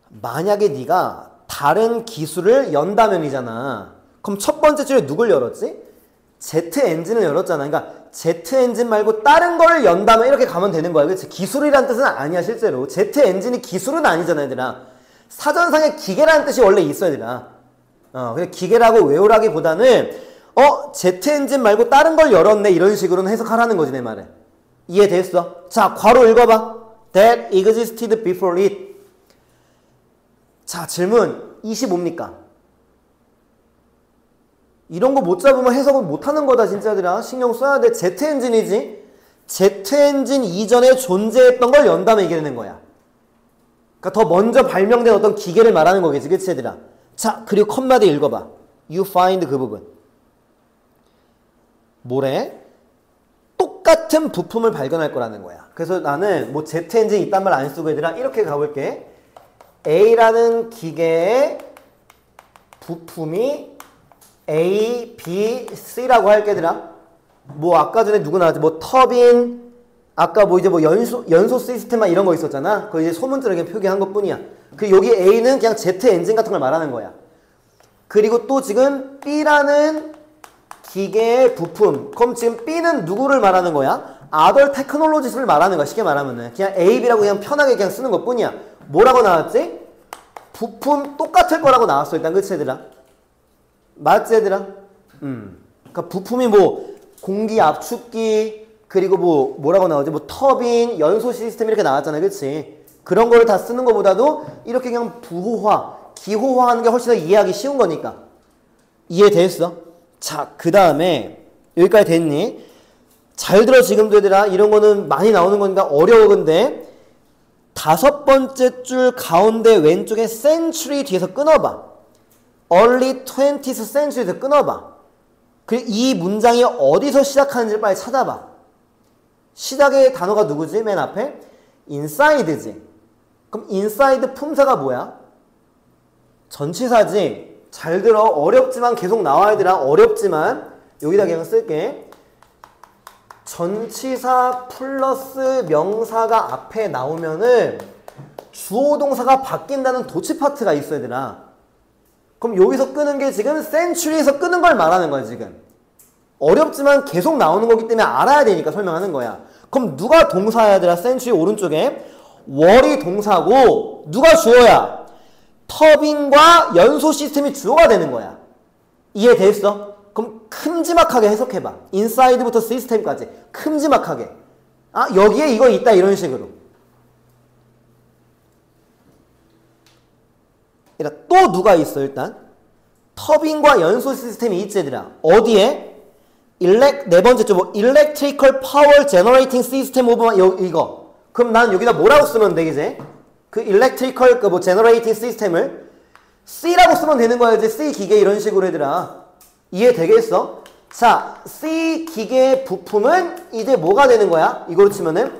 만약에 네가 다른 기술을 연다면이잖아. 그럼 첫 번째 줄에 누굴 열었지? 제트 엔진을 열었잖아. 그러니까 제트 엔진 말고 다른 걸 연다면 이렇게 가면 되는 거야. 그렇지? 기술이란 뜻은 아니야 실제로. 제트 엔진이 기술은 아니잖아 얘들아. 사전상에 기계라는 뜻이 원래 있어 얘들아. 근데 기계라고 외우라기보다는 제트 엔진 말고 다른 걸 열었네 이런 식으로는 해석하라는 거지 내 말에. 이해됐어? 자, 괄호 읽어봐. That existed before it. 자, 질문 25입니까? 이런 거 못 잡으면 해석을 못하는 거다 진짜들아. 신경 써야 돼. 제트 엔진이지. 제트 엔진 이전에 존재했던 걸 연다면 이게 되는 거야. 그러니까 더 먼저 발명된 어떤 기계를 말하는 거겠지. 그치 얘들아? 자, 그리고 컴마디 읽어봐. You find 그 부분. 뭐래? 똑같은 부품을 발견할 거라는 거야. 그래서 나는 뭐 제트 엔진 이딴 말 안 쓰고 얘들아 이렇게 가볼게. A라는 기계의 부품이 A, B, C라고 할게 얘들아. 뭐 아까 전에 누구 나왔지? 뭐 터빈, 아까 뭐 이제 뭐 연소 시스템 이런 거 있었잖아. 그거 이제 소문자르게 표기한 것 뿐이야. 그 여기 A는 그냥 제트 엔진 같은 걸 말하는 거야. 그리고 또 지금 B라는 기계의 부품. 그럼 지금 B는 누구를 말하는 거야? Other Technologies를 말하는 거야. 쉽게 말하면은. 그냥 A, B라고 그냥 편하게 그냥 쓰는 것 뿐이야. 뭐라고 나왔지? 부품 똑같을 거라고 나왔어. 일단 그치 얘들아? 맞지 얘들아? 그러니까 부품이 뭐 공기 압축기 그리고 뭐라고 나오지? 뭐 터빈, 연소 시스템 이렇게 나왔잖아. 그치? 그런 거를 다 쓰는 것보다도 이렇게 그냥 부호화, 기호화하는 게 훨씬 더 이해하기 쉬운 거니까. 이해됐어? 자, 그 다음에 여기까지 됐니? 잘 들어 지금도 얘들아. 이런 거는 많이 나오는 거니까 어려워. 근데 다섯 번째 줄 가운데 왼쪽에 century 뒤에서 끊어봐. early 20th century에서 끊어봐. 그리고 이 문장이 어디서 시작하는지를 빨리 찾아봐. 시작의 단어가 누구지? 맨 앞에? inside지. 그럼 inside 품사가 뭐야? 전치사지. 잘 들어. 어렵지만 계속 나와야 되라. 어렵지만 여기다 그냥 쓸게. 전치사 플러스 명사가 앞에 나오면은 주어 동사가 바뀐다는 도치 파트가 있어야 되나. 그럼 여기서 끄는 게 지금 century에서 끄는 걸 말하는 거야 지금. 어렵지만 계속 나오는 거기 때문에 알아야 되니까 설명하는 거야. 그럼 누가 동사야 되라? century 오른쪽에 월이 동사고 누가 주어야? 터빈과 연소 시스템이 주어가 되는 거야. 이해됐어? 그럼 큼지막하게 해석해봐. 인사이드부터 시스템까지 큼지막하게. 여기에 이거 있다 이런 식으로. 또 누가 있어 일단? 터빈과 연소 시스템이 있지 얘들아. 어디에? 네 번째 쪽 Electrical Power Generating System of 이거. 그럼 난 여기다 뭐라고 쓰면 되겠지? 그 Electrical 그 뭐 Generating System을 C라고 쓰면 되는 거야. 이제 C 기계 이런 식으로 얘들아. 이해되겠어? 자, C 기계 부품은 이제 뭐가 되는 거야? 이걸로 치면은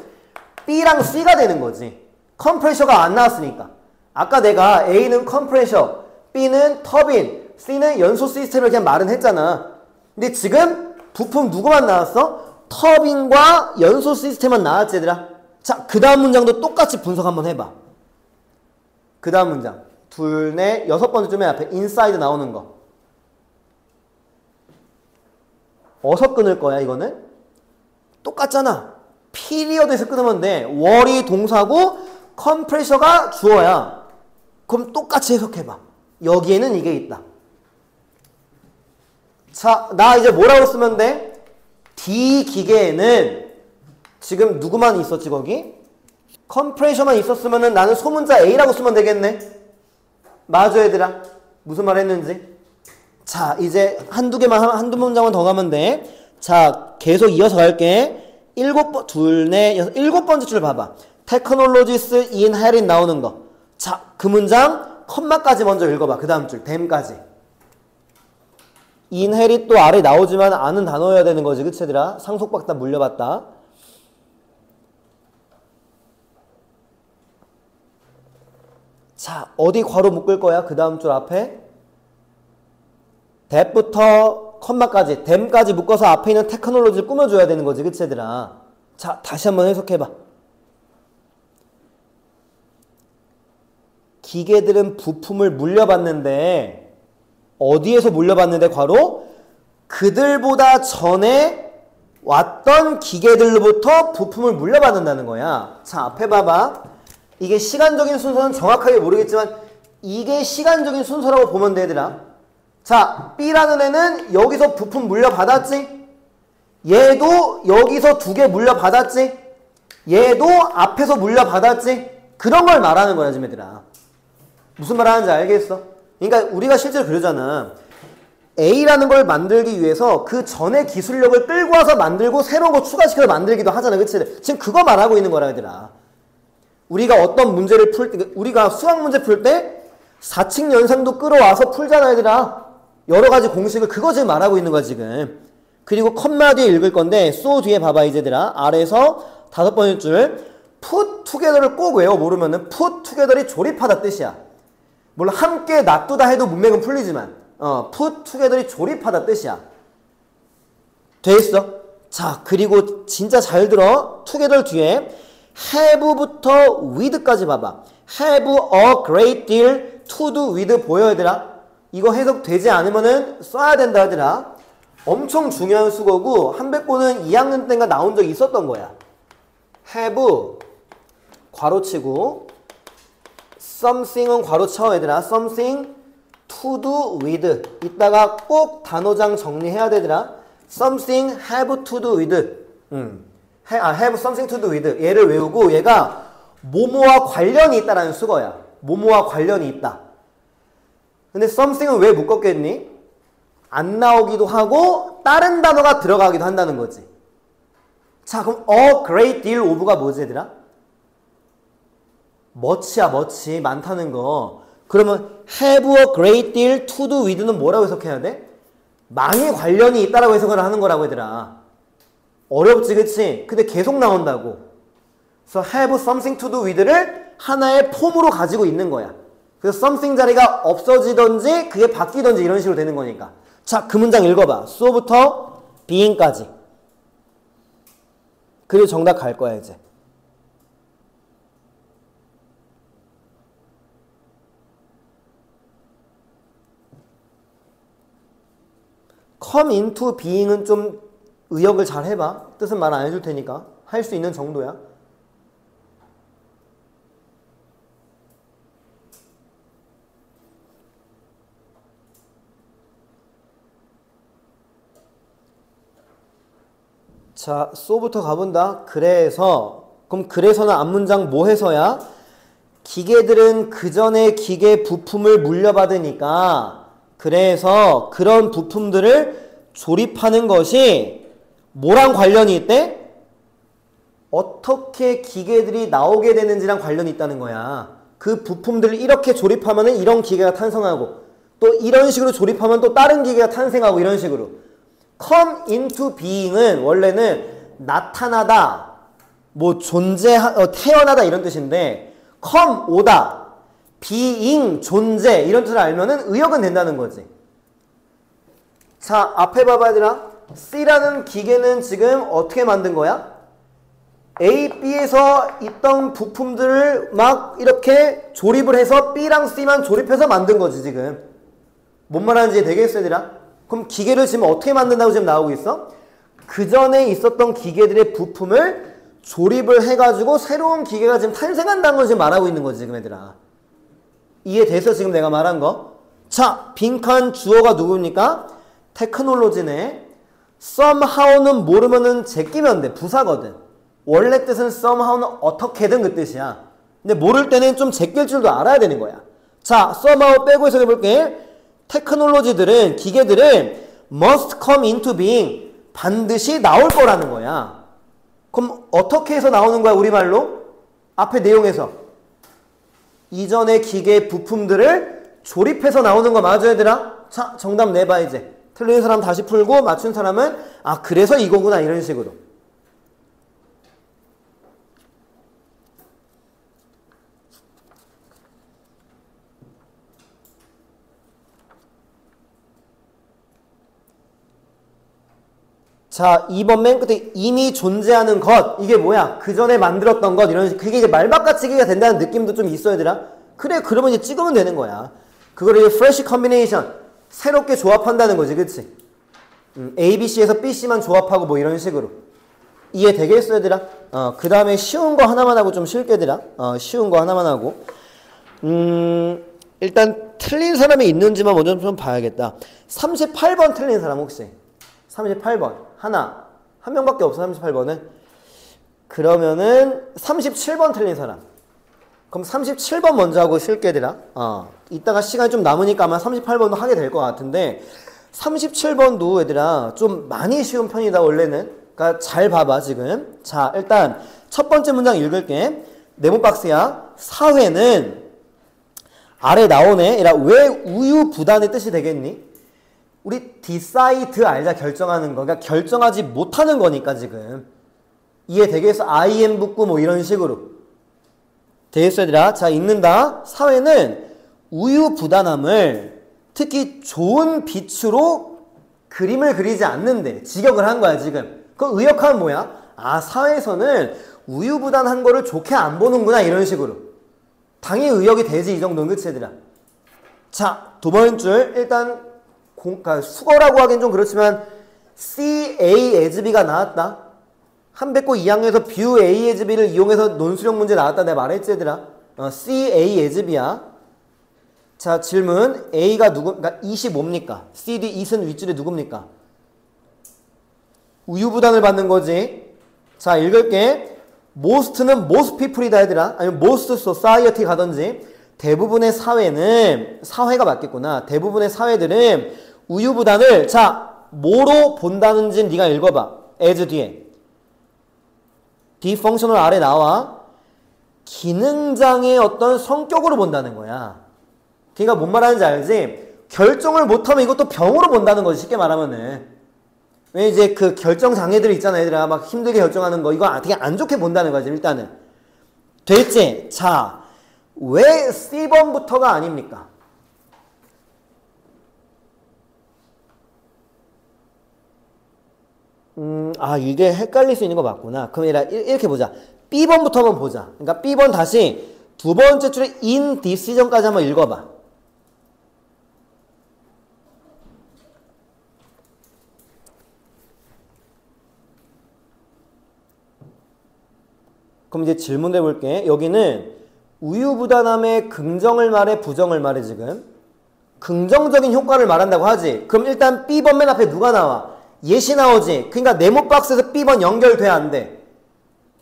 B랑 C가 되는 거지. 컴프레셔가 안 나왔으니까. 아까 내가 A는 컴프레셔, B는 터빈, C는 연소 시스템을 그냥 말은 했잖아. 근데 지금 부품 누구만 나왔어? 터빈과 연소 시스템만 나왔지 얘들아. 자, 그 다음 문장도 똑같이 분석 한번 해봐. 그 다음 문장. 둘, 넷, 여섯 번째쯤에 앞에 인사이드 나오는 거. 어디서 끊을 거야 이거는? 똑같잖아. 피리어드에서 끊으면 돼. 월이 동사고 컴프레셔가 주어야. 그럼 똑같이 해석해봐. 여기에는 이게 있다. 자, 나 이제 뭐라고 쓰면 돼? D 기계에는 지금 누구만 있었지 거기? 컴프레셔만 있었으면 나는 소문자 A라고 쓰면 되겠네. 맞아 얘들아. 무슨 말 했는지. 자, 이제 한두 문장만 더 가면 돼. 자, 계속 이어서 갈게. 일곱 번째 줄 봐봐. Technologies inherit 나오는 거. 자, 그 문장 컴마까지 먼저 읽어봐. 그 다음 줄 them까지. inherit도 아래 나오지만 아는 단어여야 되는 거지. 그치 얘들아? 상속받다 물려받다. 자, 어디 괄호 묶을 거야? 그 다음 줄 앞에 that부터 컴마까지 them까지 묶어서 앞에 있는 테크놀로지를 꾸며줘야 되는 거지. 그치 얘들아? 자, 다시 한번 해석해봐. 기계들은 부품을 물려받는데 어디에서 물려받는데 괄호? 그들보다 전에 왔던 기계들로부터 부품을 물려받는다는 거야. 자, 앞에 봐봐. 이게 시간적인 순서는 정확하게 모르겠지만 이게 시간적인 순서라고 보면 돼 얘들아. 자, B라는 애는 여기서 부품 물려받았지? 얘도 여기서 두 개 물려받았지? 얘도 앞에서 물려받았지? 그런 걸 말하는 거야 지금 얘들아. 무슨 말 하는지 알겠어? 그러니까 우리가 실제로 그러잖아. A라는 걸 만들기 위해서 그 전에 기술력을 끌고 와서 만들고 새로운 거 추가시켜서 만들기도 하잖아. 그치? 지금 그거 말하고 있는 거라 얘들아. 우리가 어떤 문제를 풀 때, 우리가 수학 문제 풀 때 4층 연산도 끌어와서 풀잖아 얘들아. 여러 가지 공식을 그거 지금 말하고 있는 거야 지금. 그리고 컴마 뒤에 읽을 건데 so 뒤에 봐봐 이제들아. 아래에서 다섯 번째 줄 put together를 꼭 외워. 모르면은 put together이 조립하다 뜻이야. 물론 함께 놔두다 해도 문맥은 풀리지만 put together이 조립하다 뜻이야. 돼 있어? 자, 그리고 진짜 잘 들어. together 뒤에 have부터 with까지 봐봐. have a great deal to do with 보여 얘들아? 이거 해석되지 않으면은 써야 된다 얘들아. 엄청 중요한 수거고 한백고는 2학년 때인가 나온 적이 있었던 거야. have 괄호치고 something은 괄호쳐 얘들아. something to do with. 이따가 꼭 단어장 정리해야 되더라. something have to do with. have something to do with. 얘를 외우고 얘가 뭐뭐와 관련이 있다라는 수거야. 뭐뭐와 관련이 있다. 근데 something은 왜 묶었겠니? 안 나오기도 하고 다른 단어가 들어가기도 한다는 거지. 자, 그럼 a great deal of가 뭐지 얘들아? much야 much. 많다는 거. 그러면 have a great deal to do with는 뭐라고 해석해야 돼? 많이 관련이 있다라고 해석을 하는 거라고 얘들아. 어렵지 그치? 근데 계속 나온다고. 그래서 have something to do with를 하나의 폼으로 가지고 있는 거야. 그래서 something 자리가 없어지던지 그게 바뀌던지 이런 식으로 되는 거니까. 자, 그 문장 읽어봐. so부터 being까지. 그리고 정답 갈 거야 이제. come into being은 좀 의역을 잘 해봐. 뜻은 말 안 해줄 테니까. 할 수 있는 정도야. 자, so부터 가본다. 그래서, 그럼 그래서는 앞문장 뭐 해서야? 기계들은 그 전에 기계 부품을 물려받으니까 그래서 그런 부품들을 조립하는 것이 뭐랑 관련이 있대? 어떻게 기계들이 나오게 되는지랑 관련이 있다는 거야. 그 부품들을 이렇게 조립하면 이런 기계가 탄생하고 또 이런 식으로 조립하면 또 다른 기계가 탄생하고 이런 식으로. come into being은 원래는 나타나다, 뭐 태어나다 이런 뜻인데 come 오다, being 존재 이런 뜻을 알면은 의역은 된다는 거지. 자, 앞에 봐봐 얘들아. C라는 기계는 지금 어떻게 만든 거야? A, B에서 있던 부품들을 막 이렇게 조립을 해서 B랑 C만 조립해서 만든 거지 지금. 뭔 말하는지 되겠어 얘들아? 그럼 기계를 지금 어떻게 만든다고 지금 나오고 있어? 그 전에 있었던 기계들의 부품을 조립을 해가지고 새로운 기계가 지금 탄생한다는 걸 지금 말하고 있는 거지 지금 얘들아. 이해돼서 지금 내가 말한 거? 자, 빈칸 주어가 누굽니까? 테크놀로지네. somehow는 모르면은 제끼면 돼. 부사거든. 원래 뜻은 somehow는 어떻게든 그 뜻이야. 근데 모를 때는 좀 제낄 줄도 알아야 되는 거야. 자, somehow 빼고 해석해 볼게. 테크놀로지들은, 기계들은 must come into being, 반드시 나올 거라는 거야. 그럼 어떻게 해서 나오는 거야 우리말로? 앞에 내용에서 이전의 기계 부품들을 조립해서 나오는 거 맞아 얘들아? 자, 정답 내봐 이제. 틀린 사람 다시 풀고 맞춘 사람은 아 그래서 이거구나 이런 식으로. 자, 2번 맨 끝에 이미 존재하는 것. 이게 뭐야? 그 전에 만들었던 것. 이런 식으로. 그게 이제 말바꿔치기가 된다는 느낌도 좀 있어, 얘들아. 그래, 그러면 이제 찍으면 되는 거야. 그거를 이제 fresh combination. 새롭게 조합한다는 거지, 그치? A, B, C에서 B, C만 조합하고 뭐 이런 식으로. 이해되겠어, 얘들아? 그 다음에 쉬운 거 하나만 하고 좀 쉽게, 얘들아. 쉬운 거 하나만 하고. 일단 틀린 사람이 있는지만 먼저 좀 봐야겠다. 38번 틀린 사람 혹시? 38번. 한 명밖에 없어 38번은. 그러면은 37번 틀린 사람. 그럼 37번 먼저 하고 쉴게 얘들아. 이따가 시간이 좀 남으니까 아마 38번도 하게 될 것 같은데 37번도 얘들아 좀 많이 쉬운 편이다 원래는. 그러니까 잘 봐봐 지금. 자, 일단 첫 번째 문장 읽을게. 네모 박스야. 사회는 아래 나오네. 왜 우유부단의 뜻이 되겠니? 우리 decide 알자? 결정하는 거. 그러니까 결정하지 못하는 거니까 지금. 이해되겠어? I am 붙고 뭐 이런 식으로. 되겠어 얘들아? 자, 읽는다. 사회는 우유부단함을 특히 좋은 빛으로 그림을 그리지 않는데 직역을 한 거야 지금. 그 의역하면 뭐야? 아, 사회에서는 우유부단한 거를 좋게 안 보는구나 이런 식으로. 당연히 의역이 되지 이 정도는. 그치 얘들아? 자, 두 번째 줄 일단 그러니까 수거라고 하긴 좀 그렇지만 C, A, as B가 나왔다. 한백고 2학년에서 뷰 A, as B를 이용해서 논술형 문제 나왔다 내가 말했지 얘들아. C, A, as B야. 자, 질문. A가 그러니까 25입니까? C, D, it은 윗줄에 누굽니까? 우유부단을 받는 거지. 자, 읽을게. most는 most people이다 얘들아. 아니면 most society 가든지. 대부분의 사회는, 사회가 맞겠구나. 대부분의 사회들은 우유부단을, 자, 뭐로 본다는지 네가 읽어봐. as 뒤에. 디펑셔널 아래 나와. 기능장의 어떤 성격으로 본다는 거야. 그러니까 뭔 말하는지 알지? 결정을 못하면 이것도 병으로 본다는 거지, 쉽게 말하면은. 왜 이제 그 결정장애들이 있잖아, 얘들아. 막 힘들게 결정하는 거. 이거 되게 안 좋게 본다는 거지, 일단은. 됐지? 자, 왜 C번부터가 아닙니까? 이게 헷갈릴 수 있는 거 맞구나. 그럼 이렇게 보자. B번부터 한번 보자. 그러니까 B번 다시 두 번째 줄에 in decision까지 한번 읽어봐. 그럼 이제 질문 해볼게. 여기는 우유부단함의 긍정을 말해 부정을 말해 지금? 긍정적인 효과를 말한다고 하지. 그럼 일단 B번 맨 앞에 누가 나와? 예시 나오지. 그러니까 네모박스에서 B번 연결돼 안 돼?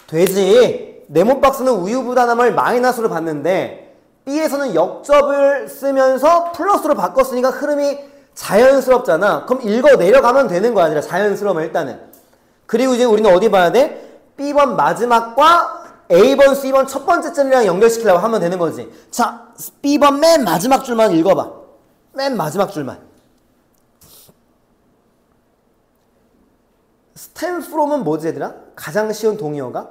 되지. 네모박스는 우유부단함을 마이너스로 받는데 B에서는 역접을 쓰면서 플러스로 바꿨으니까 흐름이 자연스럽잖아. 그럼 읽어 내려가면 되는 거야. 아니라 자연스러우면 일단은. 그리고 이제 우리는 어디 봐야 돼? B번 마지막과 A번, C번 첫 번째 줄이랑 연결시키려고 하면 되는 거지. 자, B번 맨 마지막 줄만 읽어봐. 맨 마지막 줄만. stem from은 뭐지 얘들아? 가장 쉬운 동의어가?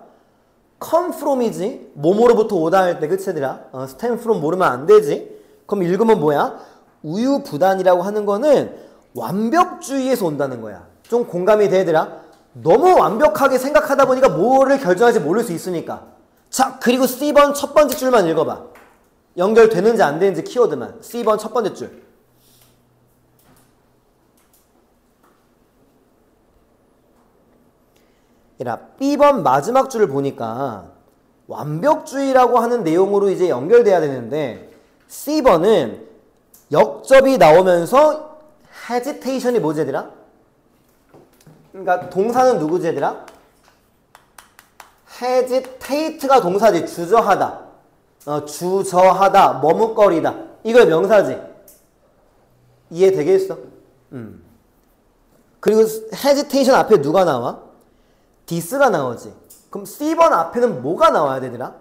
come from이지. 뭐뭐로부터 오다 할 때 그치 얘들아? stem from 모르면 안 되지. 그럼 읽으면 뭐야? 우유부단이라고 하는 거는 완벽주의에서 온다는 거야. 좀 공감이 돼 얘들아? 너무 완벽하게 생각하다 보니까 뭐를 결정할지 모를 수 있으니까. 자, 그리고 C번 첫 번째 줄만 읽어봐. 연결되는지 안 되는지 키워드만. C번 첫 번째 줄. 얘들아, B번 마지막 줄을 보니까 완벽주의라고 하는 내용으로 이제 연결돼야 되는데 C번은 역접이 나오면서 hesitation이 뭐지 얘들아? 그러니까 동사는 누구지 얘들아? hesitate가 동사지. 주저하다. 주저하다. 머뭇거리다. 이거 명사지. 이해되겠어? 그리고 hesitation 앞에 누가 나와? this가 나오지. 그럼 C번 앞에는 뭐가 나와야 되더라?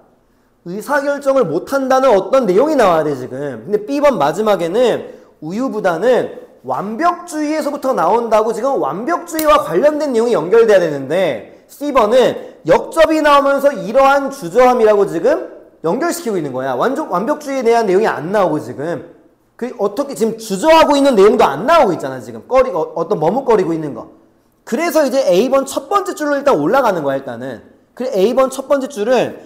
의사결정을 못한다는 어떤 내용이 나와야 돼 지금. 근데 B번 마지막에는 우유부단은 완벽주의에서부터 나온다고 지금 완벽주의와 관련된 내용이 연결돼야 되는데 C번은 역접이 나오면서 이러한 주저함이라고 지금 연결시키고 있는 거야. 완벽주의에 대한 내용이 안 나오고 지금 어떻게 지금 주저하고 있는 내용도 안 나오고 있잖아 지금. 어떤 머뭇거리고 있는 거. 그래서 이제 A번 첫 번째 줄로 일단 올라가는 거야 일단은. 그래 A번 첫 번째 줄을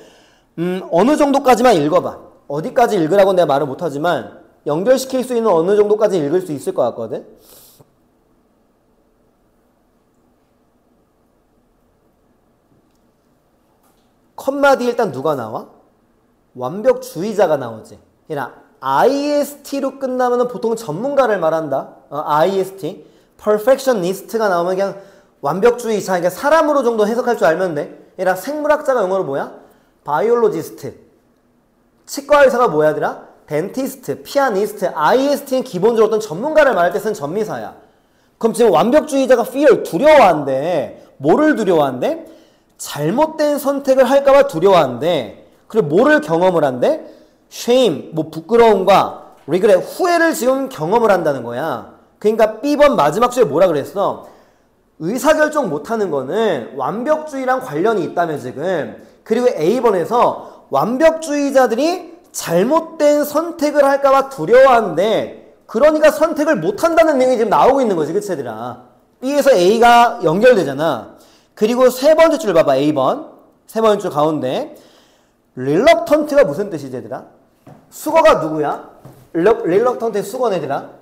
어느 정도까지만 읽어봐. 어디까지 읽으라고 내가 말을 못하지만 연결시킬 수 있는 어느 정도까지 읽을 수 있을 것 같거든. 컴마 뒤에 일단 누가 나와? 완벽주의자가 나오지. 그냥 IST로 끝나면 보통 전문가를 말한다. IST. perfectionist가 나오면 그냥 완벽주의자, 그러니까 사람으로 정도 해석할 줄 알면 돼. 얘라 생물학자가 영어로 뭐야? 바이올로지스트. 치과 의사가 뭐야, 얘들아? 덴티스트, 피아니스트, IST는 기본적으로 어떤 전문가를 말할 때 쓰는 전미사야. 그럼 지금 완벽주의자가 fear, 두려워한대. 뭐를 두려워한대? 잘못된 선택을 할까봐 두려워한대. 그리고 뭐를 경험을 한대? shame, 뭐 부끄러움과 regret, 후회를 지금 경험을 한다는 거야. 그러니까 B번 마지막 줄에 뭐라 그랬어? 의사결정 못하는 거는 완벽주의랑 관련이 있다며 지금. 그리고 A번에서 완벽주의자들이 잘못된 선택을 할까봐 두려워하는데 그러니까 선택을 못한다는 내용이 지금 나오고 있는 거지. 그치 얘들아? B에서 A가 연결되잖아. 그리고 세 번째 줄 봐봐. A번 세 번째 줄 가운데 reluctant가 무슨 뜻이지 얘들아? 수거가 누구야? reluctant의 수거는 얘들아?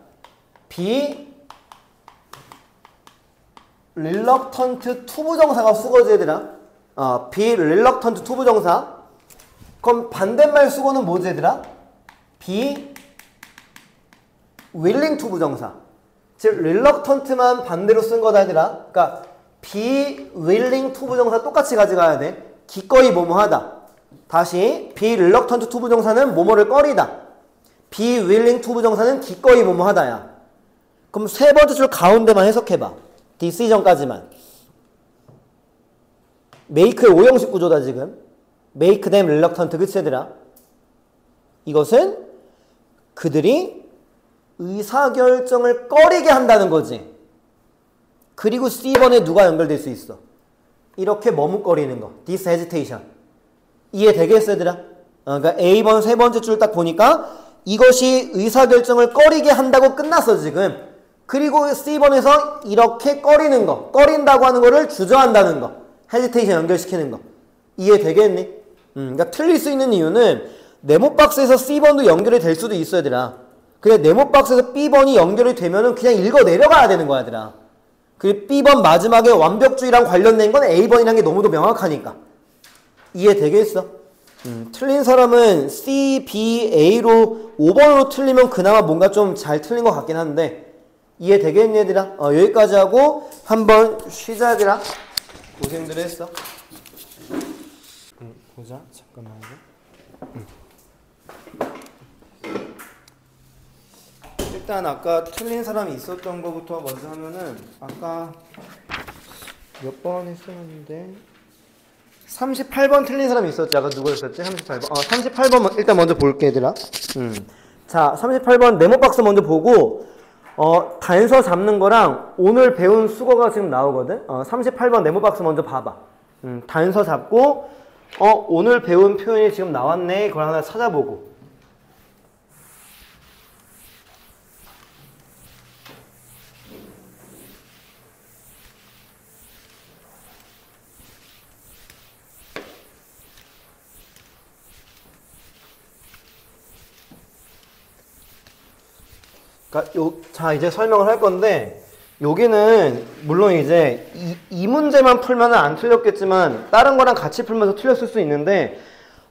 reluctant 투부정사가 수거지 얘들아. be reluctant 투부정사. 그럼 반대말 수거는 뭐지 얘들아? be willing 투부정사. 즉 reluctant만 반대로 쓴 거다 얘들아. 그러니까 be willing 투부정사 똑같이 가져가야 돼. 기꺼이 뭐뭐하다. 다시 be reluctant 투부정사는 뭐뭐를 꺼리다. be willing 투부정사는 기꺼이 뭐뭐하다야. 그럼 세 번째 줄 가운데만 해석해봐. decision까지만. make의 오형식 구조다 지금. make them reluctant. 그치 얘들아? 이것은 그들이 의사결정을 꺼리게 한다는 거지. 그리고 C번에 누가 연결될 수 있어? 이렇게 머뭇거리는 거. this hesitation. 이해되겠어 얘들아? 그러니까 A번 세 번째 줄 딱 보니까 이것이 의사결정을 꺼리게 한다고 끝났어 지금. 그리고 C번에서 이렇게 꺼리는 거, 꺼린다고 하는 거를 주저한다는 거, hesitation 연결시키는 거. 이해되겠니? 그러니까 틀릴 수 있는 이유는 네모박스에서 C번도 연결이 될 수도 있어 얘들아. 근데 네모박스에서 B번이 연결이 되면은 그냥 읽어 내려가야 되는 거야 얘들아. 그리고 B번 마지막에 완벽주의랑 관련된 건 A번이라는 게 너무도 명확하니까. 이해되겠어? 틀린 사람은 C, B, A로 5번으로 틀리면 그나마 뭔가 좀 잘 틀린 것 같긴 한데 이해되겠니 얘들아? 여기까지 하고 한번 쉬자 얘들아. 고생들 했어. 보자 잠깐만요. 일단 아까 틀린 사람이 있었던 거부터 먼저 하면은 아까 몇 번 했었는데 38번 틀린 사람이 있었지. 아까 누구였었지? 38번. 38번 일단 먼저 볼게 얘들아. 자, 38번 네모 박스 먼저 보고 단서 잡는 거랑 오늘 배운 수거가 지금 나오거든. 38번 네모 박스 먼저 봐봐. 단서 잡고 오늘 배운 표현이 지금 나왔네. 그걸 하나 찾아보고. 자, 이제 설명을 할 건데, 여기는, 물론 이제, 이 문제만 풀면은 안 틀렸겠지만, 다른 거랑 같이 풀면서 틀렸을 수 있는데,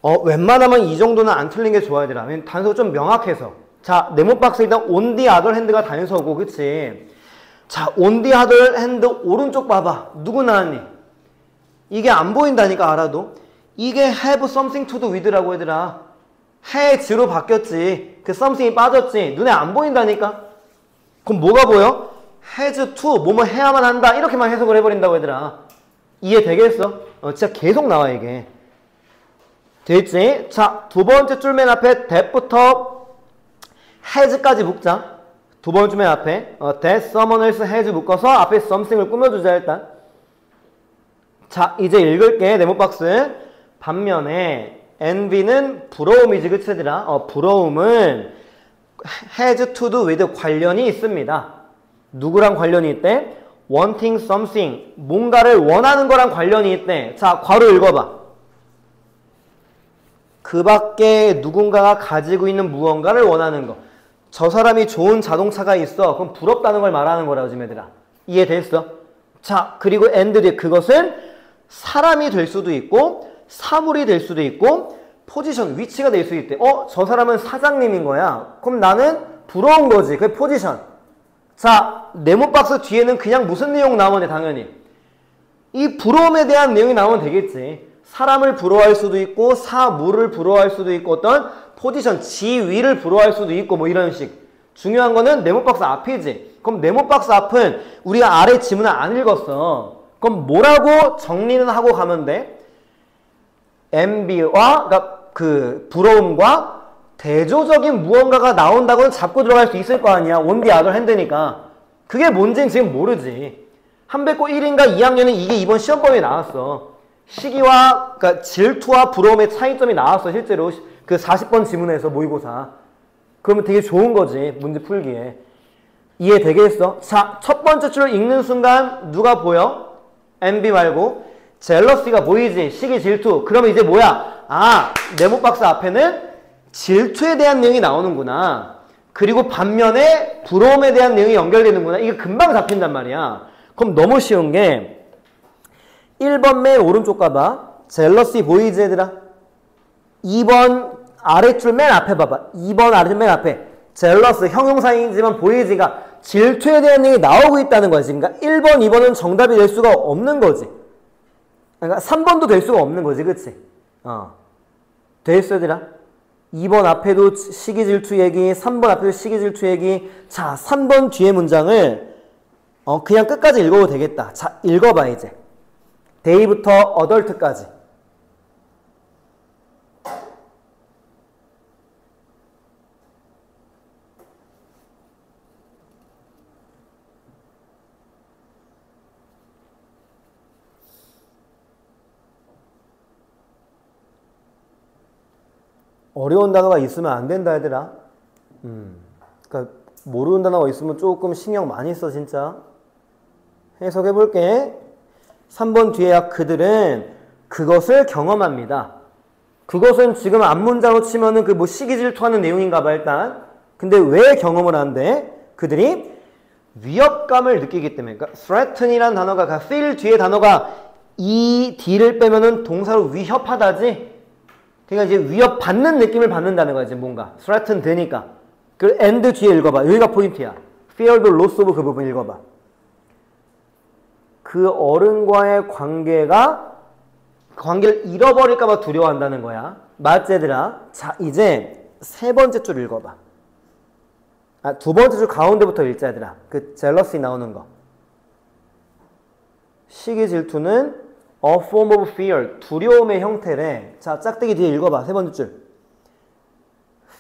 웬만하면 이 정도는 안 틀린 게 좋아야 되라. 단서가 좀 명확해서. 자, 네모 박스 일단 on the other hand가 단서고, 그치? 자, on the other hand 오른쪽 봐봐. 누구 나왔니? 이게 안 보인다니까, 알아도. 이게 have something to do with라고 얘들아. has로 바뀌었지. 그 something이 빠졌지. 눈에 안 보인다니까. 그럼 뭐가 보여? has to 뭐뭐 해야만 한다. 이렇게만 해석을 해버린다고 얘들아. 이해되겠어? 진짜 계속 나와 이게. 됐지? 자, 두 번째 줄 맨 앞에 that부터 has까지 묶자. 두 번째 줄 맨 앞에 that someone else has 묶어서 앞에 something을 꾸며주자 일단. 자, 이제 읽을게. 네모박스. 반면에 envy는 부러움이지, 그치, 얘들아? 부러움은 has to do with 관련이 있습니다. 누구랑 관련이 있대? wanting something. 뭔가를 원하는 거랑 관련이 있대. 자, 괄호 읽어봐. 그 밖에 누군가가 가지고 있는 무언가를 원하는 거. 저 사람이 좋은 자동차가 있어. 그럼 부럽다는 걸 말하는 거라고, 지금 얘들아. 이해됐어? 자, 그리고 and 뒤에 그것은 사람이 될 수도 있고 사물이 될 수도 있고 포지션, 위치가 될 수 있대. 저 사람은 사장님인 거야. 그럼 나는 부러운 거지. 그게 포지션. 자, 네모박스 뒤에는 그냥 무슨 내용 나오면 돼, 당연히. 이 부러움에 대한 내용이 나오면 되겠지. 사람을 부러워할 수도 있고 사물을 부러워할 수도 있고 어떤 포지션, 지위를 부러워할 수도 있고 뭐 이런 식. 중요한 거는 네모박스 앞이지. 그럼 네모박스 앞은 우리가 아래 지문을 안 읽었어. 그럼 뭐라고 정리는 하고 가면 돼? envy와 그러니까 그 부러움과 대조적인 무언가가 나온다고는 잡고 들어갈 수 있을 거 아니야. on the other hand니까. 그게 뭔지는 지금 모르지. 한백고 1인가 2학년은 이게 이번 시험 범위에 나왔어. 시기와 그러니까 질투와 부러움의 차이점이 나왔어. 실제로 그 40번 지문에서 모의고사. 그러면 되게 좋은 거지. 문제 풀기에. 이해되겠어? 자, 첫 번째 줄을 읽는 순간 누가 보여? envy 말고 젤러시가 보이지. 시기, 질투. 그러면 이제 뭐야? 네모박스 앞에는 질투에 대한 내용이 나오는구나. 그리고 반면에 부러움에 대한 내용이 연결되는구나. 이게 금방 잡힌단 말이야. 그럼 너무 쉬운 게 1번 맨 오른쪽 가봐. 젤러시 보이지 얘들아? 2번 아래줄 맨 앞에 봐봐. 2번 아래줄 맨 앞에 젤러스 형용사이지만 보이지가 질투에 대한 내용이 나오고 있다는 거지. 그러니까 1번, 2번은 정답이 될 수가 없는 거지. 그러니까 3번도 될 수가 없는 거지. 그치? 됐어 얘들아? 2번 앞에도 시기질투 얘기, 3번 앞에도 시기질투 얘기. 자, 3번 뒤에 문장을 그냥 끝까지 읽어도 되겠다. 자, 읽어봐 이제. 데이부터 어덜트까지. 어려운 단어가 있으면 안 된다 얘들아. 그러니까 모르는 단어가 있으면 조금 신경 많이 써 진짜. 해석해 볼게. 3번 뒤에 그들은 그것을 경험합니다. 그것은 지금 앞문장으로 치면은 그 뭐 시기 질투하는 내용인가 봐 일단. 근데 왜 경험을 한대? 그들이 위협감을 느끼기 때문에. 그러니까 threaten이라는 단어가 그러니까 feel 뒤에 단어가 이 D를 빼면은 동사로 위협하다지. 그러니까 이제 위협받는 느낌을 받는다는 거지 뭔가. threaten 되니까. 그 and 뒤에 읽어봐. 여기가 포인트야. fear the loss of 그 부분 읽어봐. 그 어른과의 관계를 잃어버릴까 봐 두려워한다는 거야. 맞지 얘들아? 자, 이제 세 번째 줄 읽어봐. 두 번째 줄 가운데부터 읽자 얘들아. 그 jealousy 나오는 거. 시기 질투는 a form of fear, 두려움의 형태래. 자, 짝대기 뒤에 읽어봐. 세 번째 줄.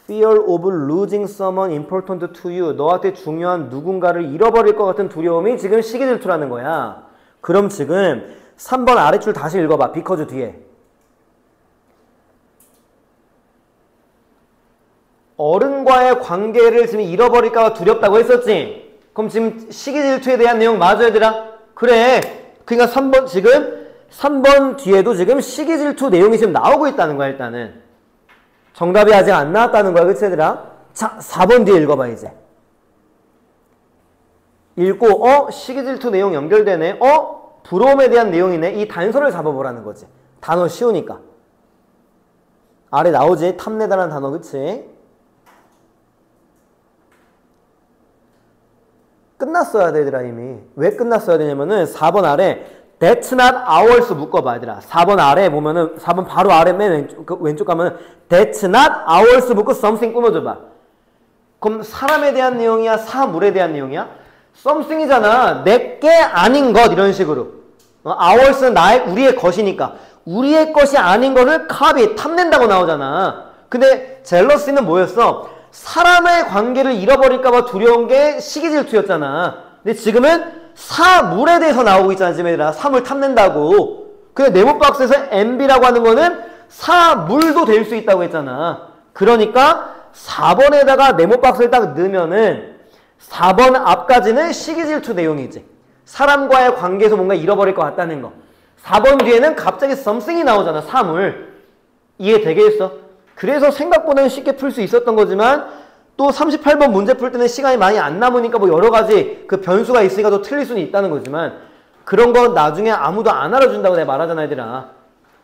Fear of losing someone important to you. 너한테 중요한 누군가를 잃어버릴 것 같은 두려움이 지금 시기 질투라는 거야. 그럼 지금 3번 아래줄 다시 읽어봐. because 뒤에. 어른과의 관계를 지금 잃어버릴까 봐 두렵다고 했었지. 그럼 지금 시기 질투에 대한 내용 맞아 얘들아? 그래. 그러니까 3번 지금 3번 뒤에도 지금 시기 질투 내용이 지금 나오고 있다는 거야 일단은. 정답이 아직 안 나왔다는 거야. 그치 얘들아? 자 4번 뒤에 읽어봐 이제. 읽고 시기 질투 내용 연결되네. 부러움에 대한 내용이네. 이 단서를 잡아보라는 거지. 단어 쉬우니까. 아래 나오지? 탐내다라는 단어 그치? 끝났어야 돼 얘들아 이미. 왜 끝났어야 되냐면은 4번 아래 That's not ours 묶어봐 얘들아. 4번 아래 보면은 4번 바로 아래 맨 왼쪽 가면 That's not ours 묶고 something 꾸며줘봐. 그럼 사람에 대한 내용이야? 사물에 대한 내용이야? something이잖아. 내게 아닌 것 이런 식으로. ours는 우리의 것이니까 우리의 것이 아닌 거를 copy 탐낸다고 나오잖아. 근데 젤러시는 뭐였어? 사람의 관계를 잃어버릴까봐 두려운 게 시기 질투였잖아. 근데 지금은 사물에 대해서 나오고 있잖아 지금 얘들아. 사물 탐낸다고. 근데 네모박스에서 MB라고 하는 거는 사물도 될 수 있다고 했잖아. 그러니까 4번에다가 네모박스를 딱 넣으면은 4번 앞까지는 시기 질투 내용이지. 사람과의 관계에서 뭔가 잃어버릴 것 같다는 거. 4번 뒤에는 갑자기 something이 나오잖아. 사물. 이해되겠어? 그래서 생각보다는 쉽게 풀 수 있었던 거지만 또 38번 문제 풀 때는 시간이 많이 안 남으니까 뭐 여러 가지 그 변수가 있으니까 또 틀릴 수는 있다는 거지만 그런 건 나중에 아무도 안 알아준다고 내가 말하잖아 얘들아.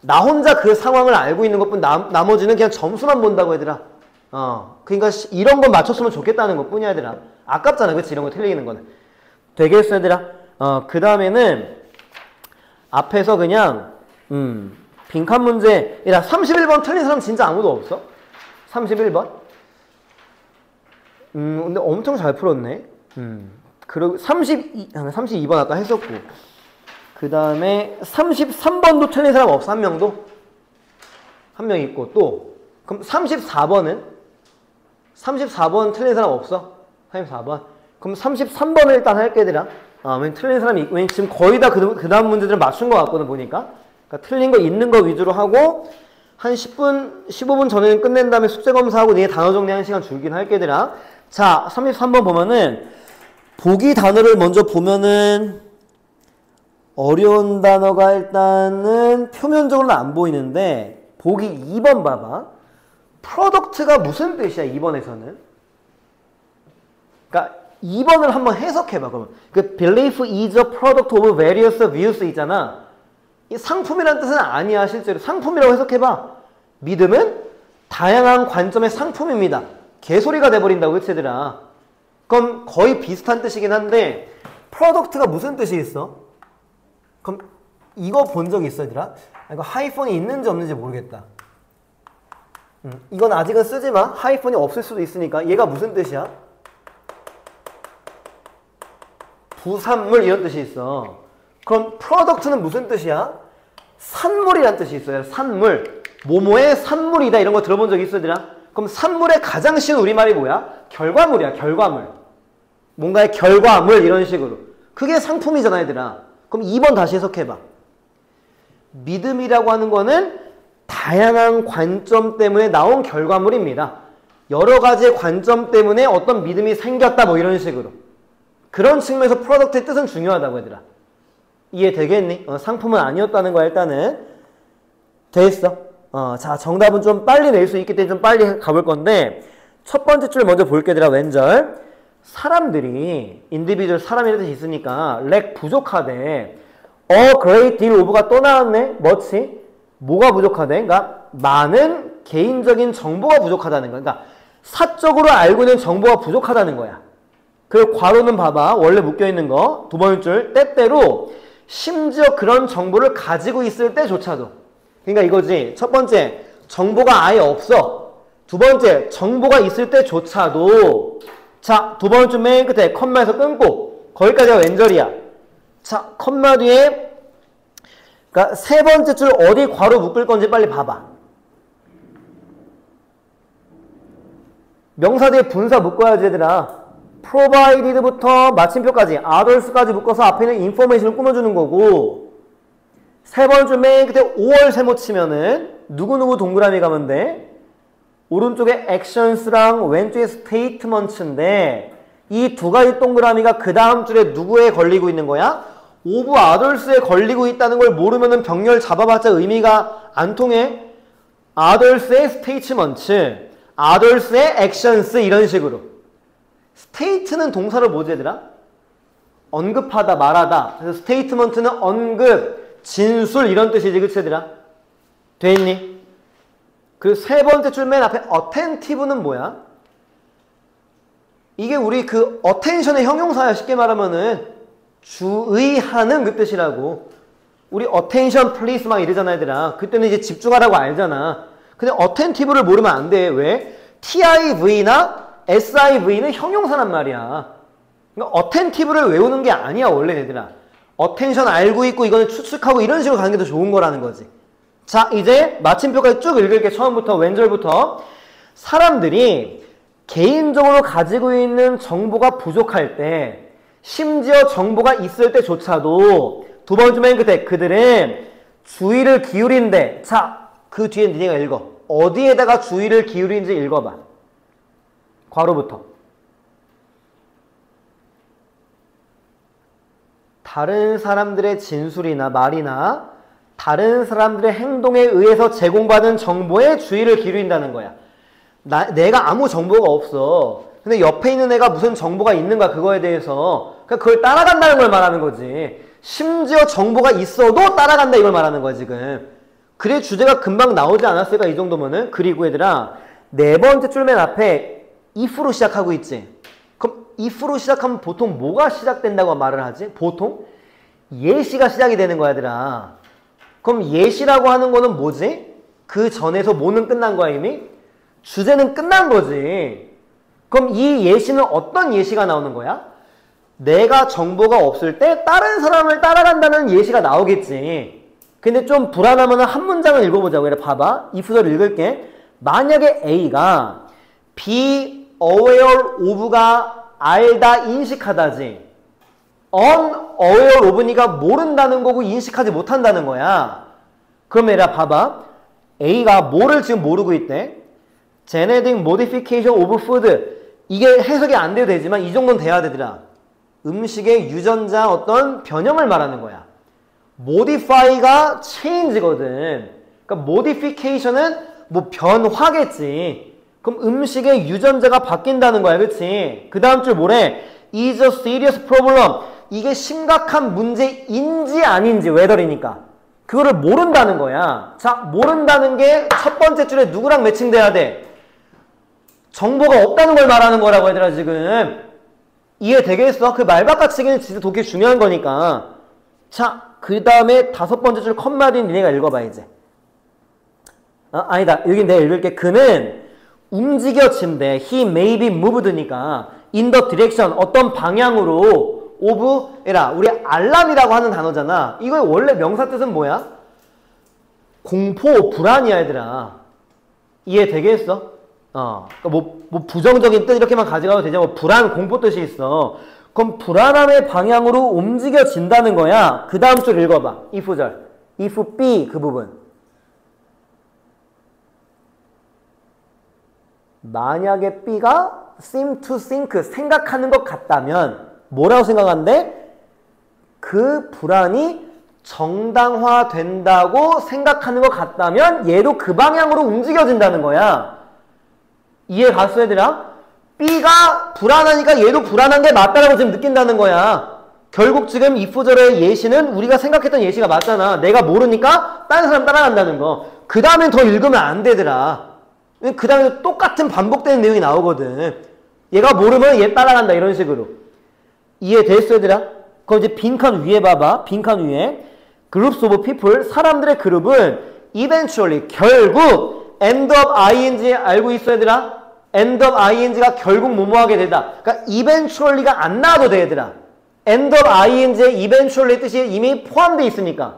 나 혼자 그 상황을 알고 있는 것뿐 나머지는 그냥 점수만 본다고 얘들아. 그러니까 이런 거 맞췄으면 좋겠다는 것 뿐이야 얘들아. 아깝잖아 그치 이런 거 틀리는 거는. 되겠어 얘들아? 그 다음에는 앞에서 그냥 빈칸 문제. 얘들아 31번 틀린 사람 진짜 아무도 없어? 31번? 근데 엄청 잘 풀었네. 그리고 32번 아까 했었고. 그 다음에 33번도 틀린 사람 없어? 한 명도? 한 명 있고 또. 그럼 34번은? 34번 틀린 사람 없어? 34번. 그럼 33번을 일단 할게 얘들아. 왜 틀린 사람이 왜 지금 거의 다 그 다음 문제들은 맞춘 것 같거든 보니까. 그러니까 틀린 거 있는 거 위주로 하고 한 10분, 15분 전에는 끝낸 다음에 숙제 검사하고 니네 단어 정리하는 시간 줄긴 할게 얘들아. 자 33번 보면은 보기 단어를 먼저 보면은 어려운 단어가 일단은 표면적으로는 안 보이는데 보기 2번 봐봐. 프로덕트가 무슨 뜻이야 2번에서는? 그러니까 2번을 한번 해석해봐 그러면. 그 belief is a product of various views 있잖아. 이 상품이라는 뜻은 아니야 실제로. 상품이라고 해석해봐. 믿음은 다양한 관점의 상품입니다. 개소리가 돼버린다고 그치 얘들아. 그럼 거의 비슷한 뜻이긴 한데 프로덕트가 무슨 뜻이 있어? 그럼 이거 본 적 있어 얘들아? 이거 하이폰이 있는지 없는지 모르겠다. 이건 아직은 쓰지 마. 하이폰이 없을 수도 있으니까. 얘가 무슨 뜻이야? 부산물 이런 뜻이 있어. 그럼 프로덕트는 무슨 뜻이야? 산물이란 뜻이 있어요. 산물. 뭐뭐의 산물이다 이런 거 들어본 적 있어 얘들아? 그럼 산물의 가장 쉬운 우리말이 뭐야? 결과물이야. 결과물. 뭔가의 결과물 이런 식으로. 그게 상품이잖아 얘들아. 그럼 2번 다시 해석해봐. 믿음이라고 하는 거는 다양한 관점 때문에 나온 결과물입니다. 여러 가지의 관점 때문에 어떤 믿음이 생겼다 뭐 이런 식으로. 그런 측면에서 프로덕트의 뜻은 중요하다고 얘들아. 이해되겠니? 상품은 아니었다는 거야 일단은. 됐어. 자 정답은 좀 빨리 낼 수 있기 때문에 좀 빨리 가볼 건데 첫 번째 줄 먼저 볼게 얘들아. 왼절. 사람들이 인디비주얼 사람이라는 뜻이 있으니까 렉 부족하대. great deal of가 또 나왔네. 뭐지? 뭐가 부족하대? 그러니까 많은 개인적인 정보가 부족하다는 거야. 그러니까 사적으로 알고 있는 정보가 부족하다는 거야. 그리고 괄호는 봐봐. 원래 묶여있는 거. 두 번째 줄. 때때로 심지어 그런 정보를 가지고 있을 때조차도. 그러니까 이거지. 첫 번째 정보가 아예 없어. 두 번째 정보가 있을 때조차도 자, 두 번째 맨 끝에 컴마에서 끊고 거기까지가 왼절이야. 자, 컴마 뒤에 그러니까 세 번째 줄 어디 괄호 묶을 건지 빨리 봐봐. 명사 뒤에 분사 묶어야지 얘들아. provided부터 마침표까지 others까지 묶어서 앞에 있는 information을 꾸며주는 거고, 세 번째 맨 끝에 5월 세모 치면은 누구누구 동그라미 가면 돼. 오른쪽에 actions랑 왼쪽에 statements인데 이 두 가지 동그라미가 그 다음 줄에 누구에 걸리고 있는 거야? of others에 걸리고 있다는 걸 모르면은 병렬 잡아봤자 의미가 안 통해. others의 statements, others의 actions 이런 식으로. state는 동사로 뭐지 얘들아? 언급하다, 말하다. 그래서 statement는 언급, 진술 이런 뜻이지, 그치 얘들아? 돼 있니? 그리고 세 번째 줄 맨 앞에 attentive는 뭐야? 이게 우리 그 attention의 형용사야. 쉽게 말하면은 주의하는 그 뜻이라고. 우리 attention please 막 이러잖아 얘들아. 그때는 이제 집중하라고 알잖아. 근데 attentive를 모르면 안 돼. 왜? TIV나 SIV는 형용사란 말이야. 그러니까 attentive를 외우는 게 아니야 원래 얘들아. attention 알고 있고 이거는 추측하고 이런 식으로 가는 게 더 좋은 거라는 거지. 자, 이제 마침표까지 쭉 읽을게. 처음부터 왼절부터. 사람들이 개인적으로 가지고 있는 정보가 부족할 때, 심지어 정보가 있을 때조차도 두 번째 맨 끝에 그들은 주의를 기울인대. 자, 그 뒤에 니네가 읽어. 어디에다가 주의를 기울인지 읽어봐. 괄호부터. 다른 사람들의 진술이나 말이나 다른 사람들의 행동에 의해서 제공받은 정보에 주의를 기울인다는 거야. 내가 아무 정보가 없어. 근데 옆에 있는 애가 무슨 정보가 있는가 그거에 대해서 그걸 따라간다는 걸 말하는 거지. 심지어 정보가 있어도 따라간다 이걸 말하는 거야 지금. 그래 주제가 금방 나오지 않았을까 이 정도면은. 그리고 얘들아 네 번째 줄 맨 앞에 if로 시작하고 있지. 그럼 if로 시작하면 보통 뭐가 시작된다고 말을 하지? 보통 예시가 시작이 되는 거야 얘들아. 그럼 예시라고 하는 거는 뭐지? 그 전에서 뭐는 끝난 거야 이미? 주제는 끝난 거지. 그럼 이 예시는 어떤 예시가 나오는 거야? 내가 정보가 없을 때 다른 사람을 따라간다는 예시가 나오겠지. 근데 좀 불안하면 한 문장을 읽어보자고. 그래 봐봐. 이 구절을 읽을게. 만약에 A가 be aware of가 알다 인식하다지, unaware of니까 모른다는 거고 인식하지 못한다는 거야. 그럼 얘들아 봐봐. A가 뭐를 지금 모르고 있대? genetic modification of food. 이게 해석이 안 돼도 되지만 이 정도는 돼야 되더라. 음식의 유전자 어떤 변형을 말하는 거야. modify가 change거든. 그러니까 modification은 뭐 변화겠지. 그럼 음식의 유전자가 바뀐다는 거야. 그치? 그 다음 줄 뭐래? is a serious problem. 이게 심각한 문제인지 아닌지 whether이니까. 그거를 모른다는 거야. 자, 모른다는 게 첫 번째 줄에 누구랑 매칭돼야 돼? 정보가 없다는 걸 말하는 거라고 얘들아 지금. 이해되겠어? 그 말바꿔치기는 진짜 되게 중요한 거니까. 자, 그 다음에 다섯 번째 줄 컴마딘 니네가 읽어봐 이제. 아니다. 여기 내가 읽을게. 그는 움직여진대. He may be moved니까 in the direction 어떤 방향으로 of 에라 우리 알람이라고 하는 단어잖아. 이거 원래 명사 뜻은 뭐야? 공포, 불안이야 얘들아. 이해되겠어? 그러니까 뭐 부정적인 뜻 이렇게만 가져가도 되냐? 뭐 불안, 공포 뜻이 있어. 그럼 불안함의 방향으로 움직여진다는 거야. 그 다음 줄 읽어봐. if절. if be 그 부분. 만약에 B가 seem to think 생각하는 것 같다면 뭐라고 생각하는데? 그 불안이 정당화된다고 생각하는 것 같다면 얘도 그 방향으로 움직여진다는 거야. 이해 갔어 얘들아? B가 불안하니까 얘도 불안한 게 맞다라고 지금 느낀다는 거야. 결국 지금 if절의 예시는 우리가 생각했던 예시가 맞잖아. 내가 모르니까 다른 사람 따라간다는 거. 그 다음엔 더 읽으면 안 되더라. 그 다음에 똑같은 반복되는 내용이 나오거든. 얘가 모르면 얘 따라간다 이런 식으로. 이해됐어 얘들아? 그럼 이제 빈칸 위에 봐봐. 빈칸 위에 groups of people, 사람들의 그룹은 eventually 결국 end of ing 알고 있어 얘들아? end of ing가 결국 뭐뭐하게 되다. 그러니까 eventually가 안 나와도 돼, 얘들아. end of ing의 eventually 뜻이 이미 포함되어 있으니까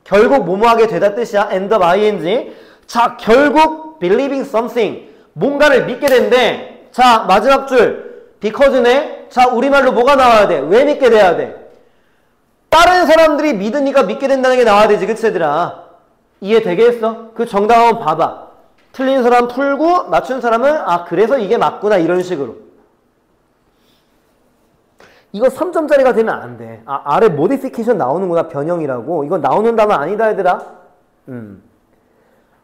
결국 뭐뭐하게 되다 뜻이야. end of ing. 자, 결국 believing something. 뭔가를 믿게 된대. 자, 마지막 줄. because네. 자, 우리말로 뭐가 나와야 돼? 왜 믿게 돼야 돼? 다른 사람들이 믿으니까 믿게 된다는 게 나와야 되지. 그치, 얘들아? 이해되겠어? 그 정답 한번 봐봐. 틀린 사람 풀고 맞춘 사람은 아, 그래서 이게 맞구나. 이런 식으로. 이거 3점짜리가 되면 안 돼. 아, 아래 modification 나오는구나. 변형이라고. 이거 나오는 단어 아니다, 얘들아.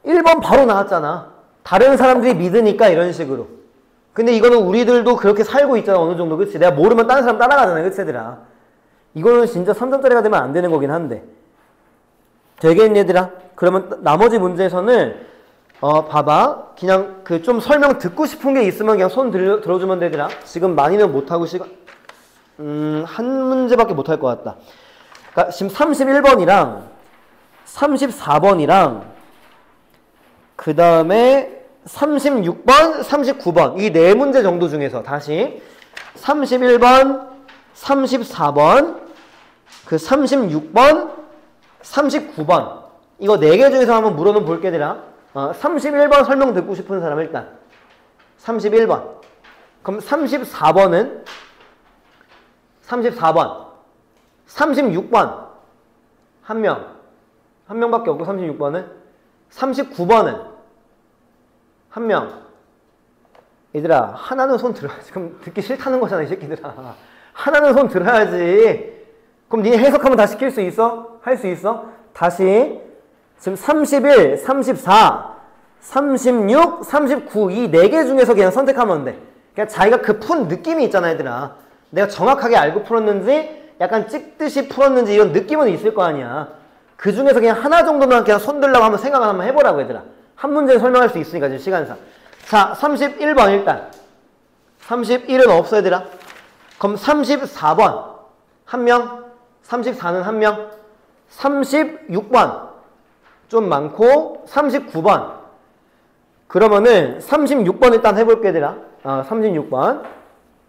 1번 바로 나왔잖아. 다른 사람들이 믿으니까 이런 식으로. 근데 이거는 우리들도 그렇게 살고 있잖아. 어느 정도. 그치? 내가 모르면 다른 사람 따라가잖아. 그치, 얘들아? 이거는 진짜 3점짜리가 되면 안 되는 거긴 한데. 되겠니, 얘들아? 그러면 나머지 문제에서는 봐봐. 그냥 그 좀 설명 듣고 싶은 게 있으면 그냥 손 들어주면 되더라. 지금 많이는 못하고 한 문제밖에 못할 것 같다. 그러니까 지금 31번이랑 34번이랑 그 다음에 36번, 39번 이 네 문제 정도 중에서 다시 31번, 34번, 그 36번, 39번 이거 4개 중에서 한번 물어는 볼게 되라. 31번 설명 듣고 싶은 사람 일단 31번. 그럼 34번은 34번 36번 한 명밖에 없고 36번은 39번은 한 명. 얘들아 하나는 손 들어야지. 그럼 듣기 싫다는 거잖아 이 새끼들아. 하나는 손 들어야지. 그럼 니네 해석하면 다 시킬 수 있어? 할 수 있어? 다시 지금 31, 34, 36, 39 이 4개 중에서 그냥 선택하면 돼. 그냥 자기가 그 푼 느낌이 있잖아 얘들아. 내가 정확하게 알고 풀었는지 약간 찍듯이 풀었는지 이런 느낌은 있을 거 아니야. 그 중에서 그냥 하나 정도만 그냥 손들라고 한번 생각을 한번 해보라고 얘들아. 한 문제에 설명할 수 있으니까 지금 시간상. 자 31번 일단 31은 없어 얘들아. 그럼 34번 한 명, 34는 한 명, 36번 좀 많고 39번 그러면은 36번 일단 해볼게 얘들아. 36번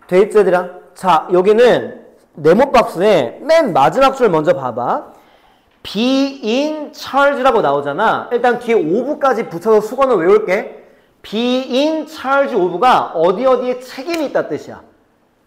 돼 있지 얘들아. 자 여기는 네모 박스에 맨 마지막 줄 먼저 봐봐. be in charge라고 나오잖아. 일단 뒤에 of까지 붙여서 수건을 외울게. be in charge of가 어디에 책임이 있다 뜻이야.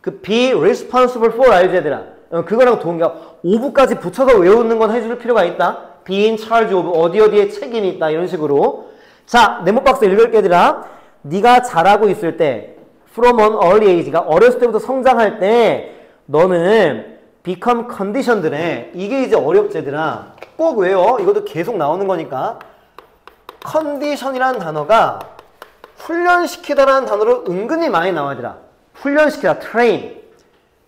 그 be responsible for 알지 얘들아. 그거랑 동의가 of까지 붙여서 외우는 건 해줄 필요가 있다. be in charge of 어디에 책임이 있다 이런 식으로. 자 네모 박스 읽을게 얘들아. 네가 자라고 있을 때 from an early age가 어렸을 때부터 성장할 때 너는 become conditioned래. 이게 이제 어렵지 얘들아. 꼭 외워. 이것도 계속 나오는 거니까. condition이라는 단어가 훈련시키다라는 단어로 은근히 많이 나와 얘들아. 훈련시키다, train.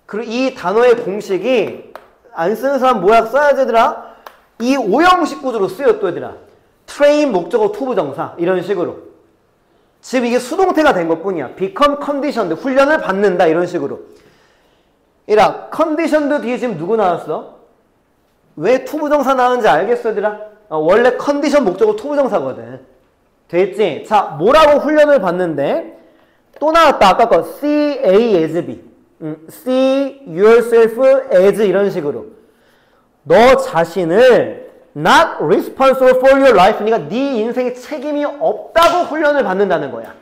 그리고 이 단어의 공식이 안 쓰는 사람 뭐야 써야지 얘들아. 이 오형식 구조로 쓰여 또 얘들아. train 목적어 to 부정사 이런 식으로. 지금 이게 수동태가 된 것뿐이야. become conditioned 훈련을 받는다 이런 식으로. 얘들아 conditioned 뒤에 지금 누구 나왔어? 왜 to 부정사 나왔는지 알겠어 얘들아? 원래 condition 목적어 to 부정사거든. 됐지? 자 뭐라고 훈련을 받는데? 또 나왔다 아까 거 see A as B. see yourself as 이런 식으로. 너 자신을 not responsible for your life. 그러니까 네 인생에 책임이 없다고 훈련을 받는다는 거야.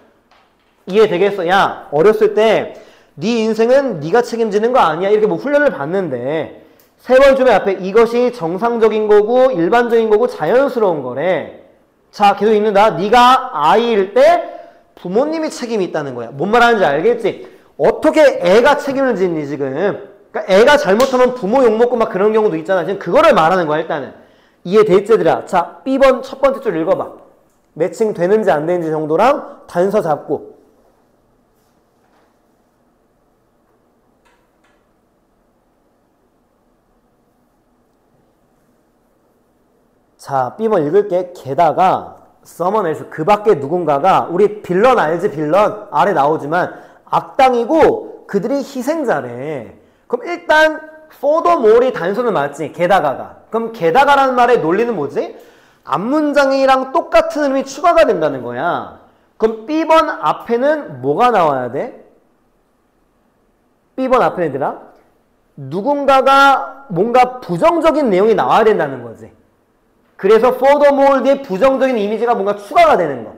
이해되겠어? 야 어렸을 때 네 인생은 네가 책임지는 거 아니야. 이렇게 뭐 훈련을 받는데 세 번 주변 앞에 이것이 정상적인 거고 일반적인 거고 자연스러운 거래. 자 계속 읽는다. 네가 아이일 때 부모님이 책임이 있다는 거야. 뭔 말하는지 알겠지? 어떻게 애가 책임을 지니 지금. 그러니까 애가 잘못하면 부모 욕먹고 막 그런 경우도 있잖아. 지금 그거를 말하는 거야 일단은. 이해됐지 얘들아? 자 B번 첫 번째 줄 읽어봐. 매칭 되는지 안 되는지 정도랑 단서 잡고. 자 B번 읽을게. 게다가 someone else 그 밖에 누군가가 우리 빌런 알지? 빌런 아래 나오지만 악당이고 그들이 희생자래. 그럼 일단 furthermore이 단서는 맞지? 게다가가. 그럼 게다가라는 말의 논리는 뭐지? 앞문장이랑 똑같은 의미 추가가 된다는 거야. 그럼 B번 앞에는 뭐가 나와야 돼? B번 앞에 얘들아 누군가가 뭔가 부정적인 내용이 나와야 된다는 거지. 그래서 furthermore 뒤에 부정적인 이미지가 뭔가 추가가 되는 거.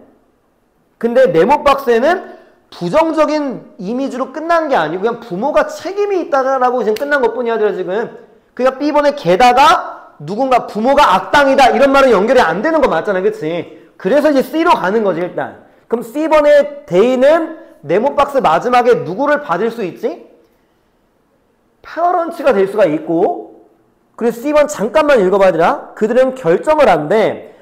근데 네모박스에는 부정적인 이미지로 끝난 게 아니고 그냥 부모가 책임이 있다라고 지금 끝난 것 뿐이야 지금. 그러니까 B번에 게다가 누군가 부모가 악당이다 이런 말은 연결이 안 되는 거 맞잖아, 그치? 그래서 이제 C로 가는 거지 일단. 그럼 C번의 데이는 네모박스 마지막에 누구를 받을 수 있지? 페어런츠가 될 수가 있고, 그래서 C번 잠깐만 읽어봐야 되나? 그들은 결정을 한대.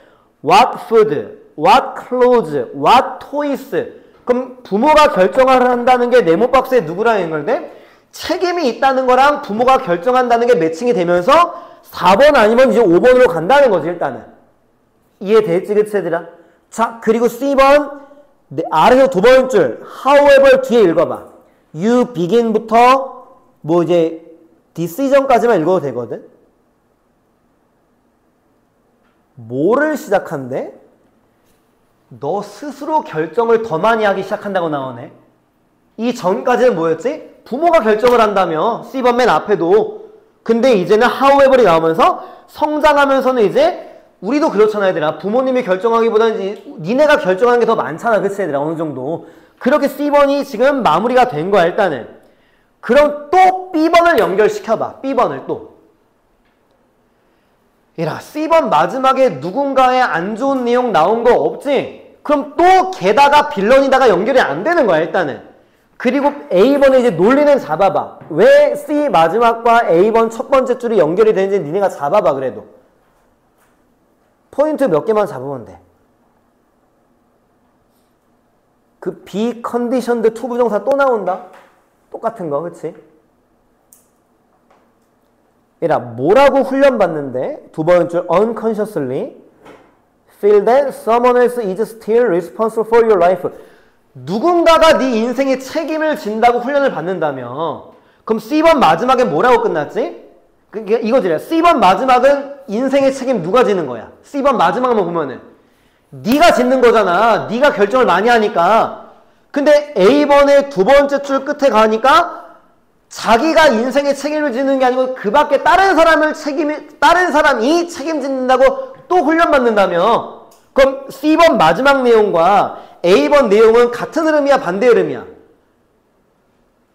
What food, what clothes, what toys. 그럼 부모가 결정을 한다는 게 네모박스에 누구랑 연결돼? 책임이 있다는 거랑 부모가 결정한다는 게 매칭이 되면서 4번 아니면 이제 5번으로 간다는 거지 일단은. 이해됐지 그치 얘들아? 자 그리고 C번 아래서 두 번째 줄 however 뒤에 읽어봐. You begin부터 뭐 이제 decision까지만 읽어도 되거든. 뭐를 시작한대? 너 스스로 결정을 더 많이 하기 시작한다고 나오네. 이 전까지는 뭐였지? 부모가 결정을 한다며. C번 맨 앞에도. 근데 이제는 however이 나오면서 성장하면서는 이제 우리도 그렇잖아 얘들아. 부모님이 결정하기보다는 니네가 결정하는 게 더 많잖아 그치 얘들아 어느 정도. 그렇게 C번이 지금 마무리가 된 거야 일단은. 그럼 또 B번을 연결시켜봐. B번을 또. 얘라 C번 마지막에 누군가의 안 좋은 내용 나온 거 없지? 그럼 또 게다가 빌런이다가 연결이 안 되는 거야 일단은. 그리고 A번에 이제 논리는 잡아봐. 왜 C 마지막과 A번 첫 번째 줄이 연결이 되는지 니네가 잡아봐 그래도. 포인트 몇 개만 잡으면 돼. 그 be conditioned to 부정사 또 나온다. 똑같은 거 그치? 얘라 뭐라고 훈련받는데? 두 번째 줄 unconsciously feel that someone else is still responsible for your life. 누군가가 네 인생에 책임을 진다고 훈련을 받는다며. 그럼 C번 마지막에 뭐라고 끝났지? 이거지. C번 마지막은 인생의 책임 누가 지는 거야? C번 마지막만 보면은 네가 짓는 거잖아. 네가 결정을 많이 하니까. 근데 A번의 두 번째 줄 끝에 가니까 자기가 인생의 책임을 지는 게 아니고 그 밖에 다른 사람이 책임진다고 또 훈련받는다며. 그럼 C번 마지막 내용과 A번 내용은 같은 흐름이야 반대 흐름이야?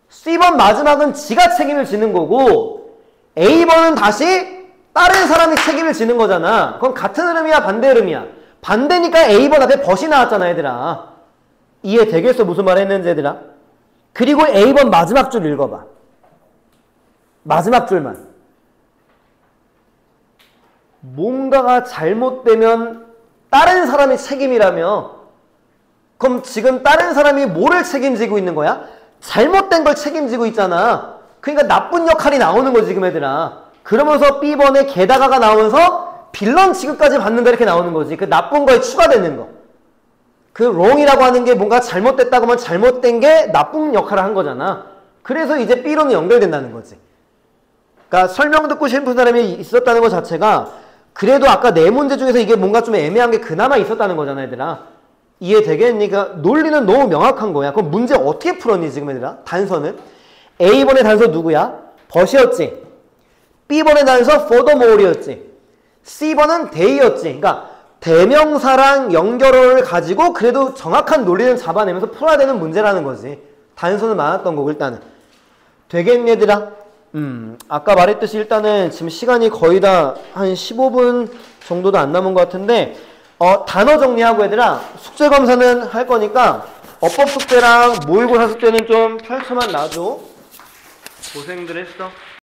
C번 마지막은 지가 책임을 지는 거고 A번은 다시 다른 사람이 책임을 지는 거잖아. 그럼 같은 흐름이야 반대 흐름이야? 반대니까 A번 앞에 벗이 나왔잖아 얘들아. 이해되겠어 무슨 말 했는지 얘들아? 그리고 A번 마지막 줄 읽어봐. 마지막 줄만. 뭔가가 잘못되면 다른 사람이 책임이라며. 그럼 지금 다른 사람이 뭐를 책임지고 있는 거야? 잘못된 걸 책임지고 있잖아. 그러니까 나쁜 역할이 나오는 거지 지금 얘들아. 그러면서 B번에 게다가가 나오면서 빌런 취급까지 받는다 이렇게 나오는 거지. 그 나쁜 거에 추가되는 거. 그 wrong이라고 하는 게 뭔가 잘못됐다고 하면 잘못된 게 나쁜 역할을 한 거잖아. 그래서 이제 B로는 연결된다는 거지. 그러니까 설명 듣고 싶은 사람이 있었다는 것 자체가 그래도 아까 네 문제 중에서 이게 뭔가 좀 애매한 게 그나마 있었다는 거잖아 얘들아. 이해되겠니? 그러니까 논리는 너무 명확한 거야. 그럼 문제 어떻게 풀었니 지금 얘들아? 단서는 A번의 단서 누구야? 벗이었지. B번의 단서 furthermore이었지. C번은 they였지. 그러니까 대명사랑 연결어를 가지고 그래도 정확한 논리는 잡아내면서 풀어야 되는 문제라는 거지. 단서는 많았던 거고 일단은. 되겠니 얘들아? 아까 말했듯이 일단은 지금 시간이 거의 다 한 15분 정도도 안 남은 것 같은데 단어 정리하고 얘들아 숙제 검사는 할 거니까 어법 숙제랑 모의고사 숙제는 좀 펼쳐만 놔줘. 고생들 했어.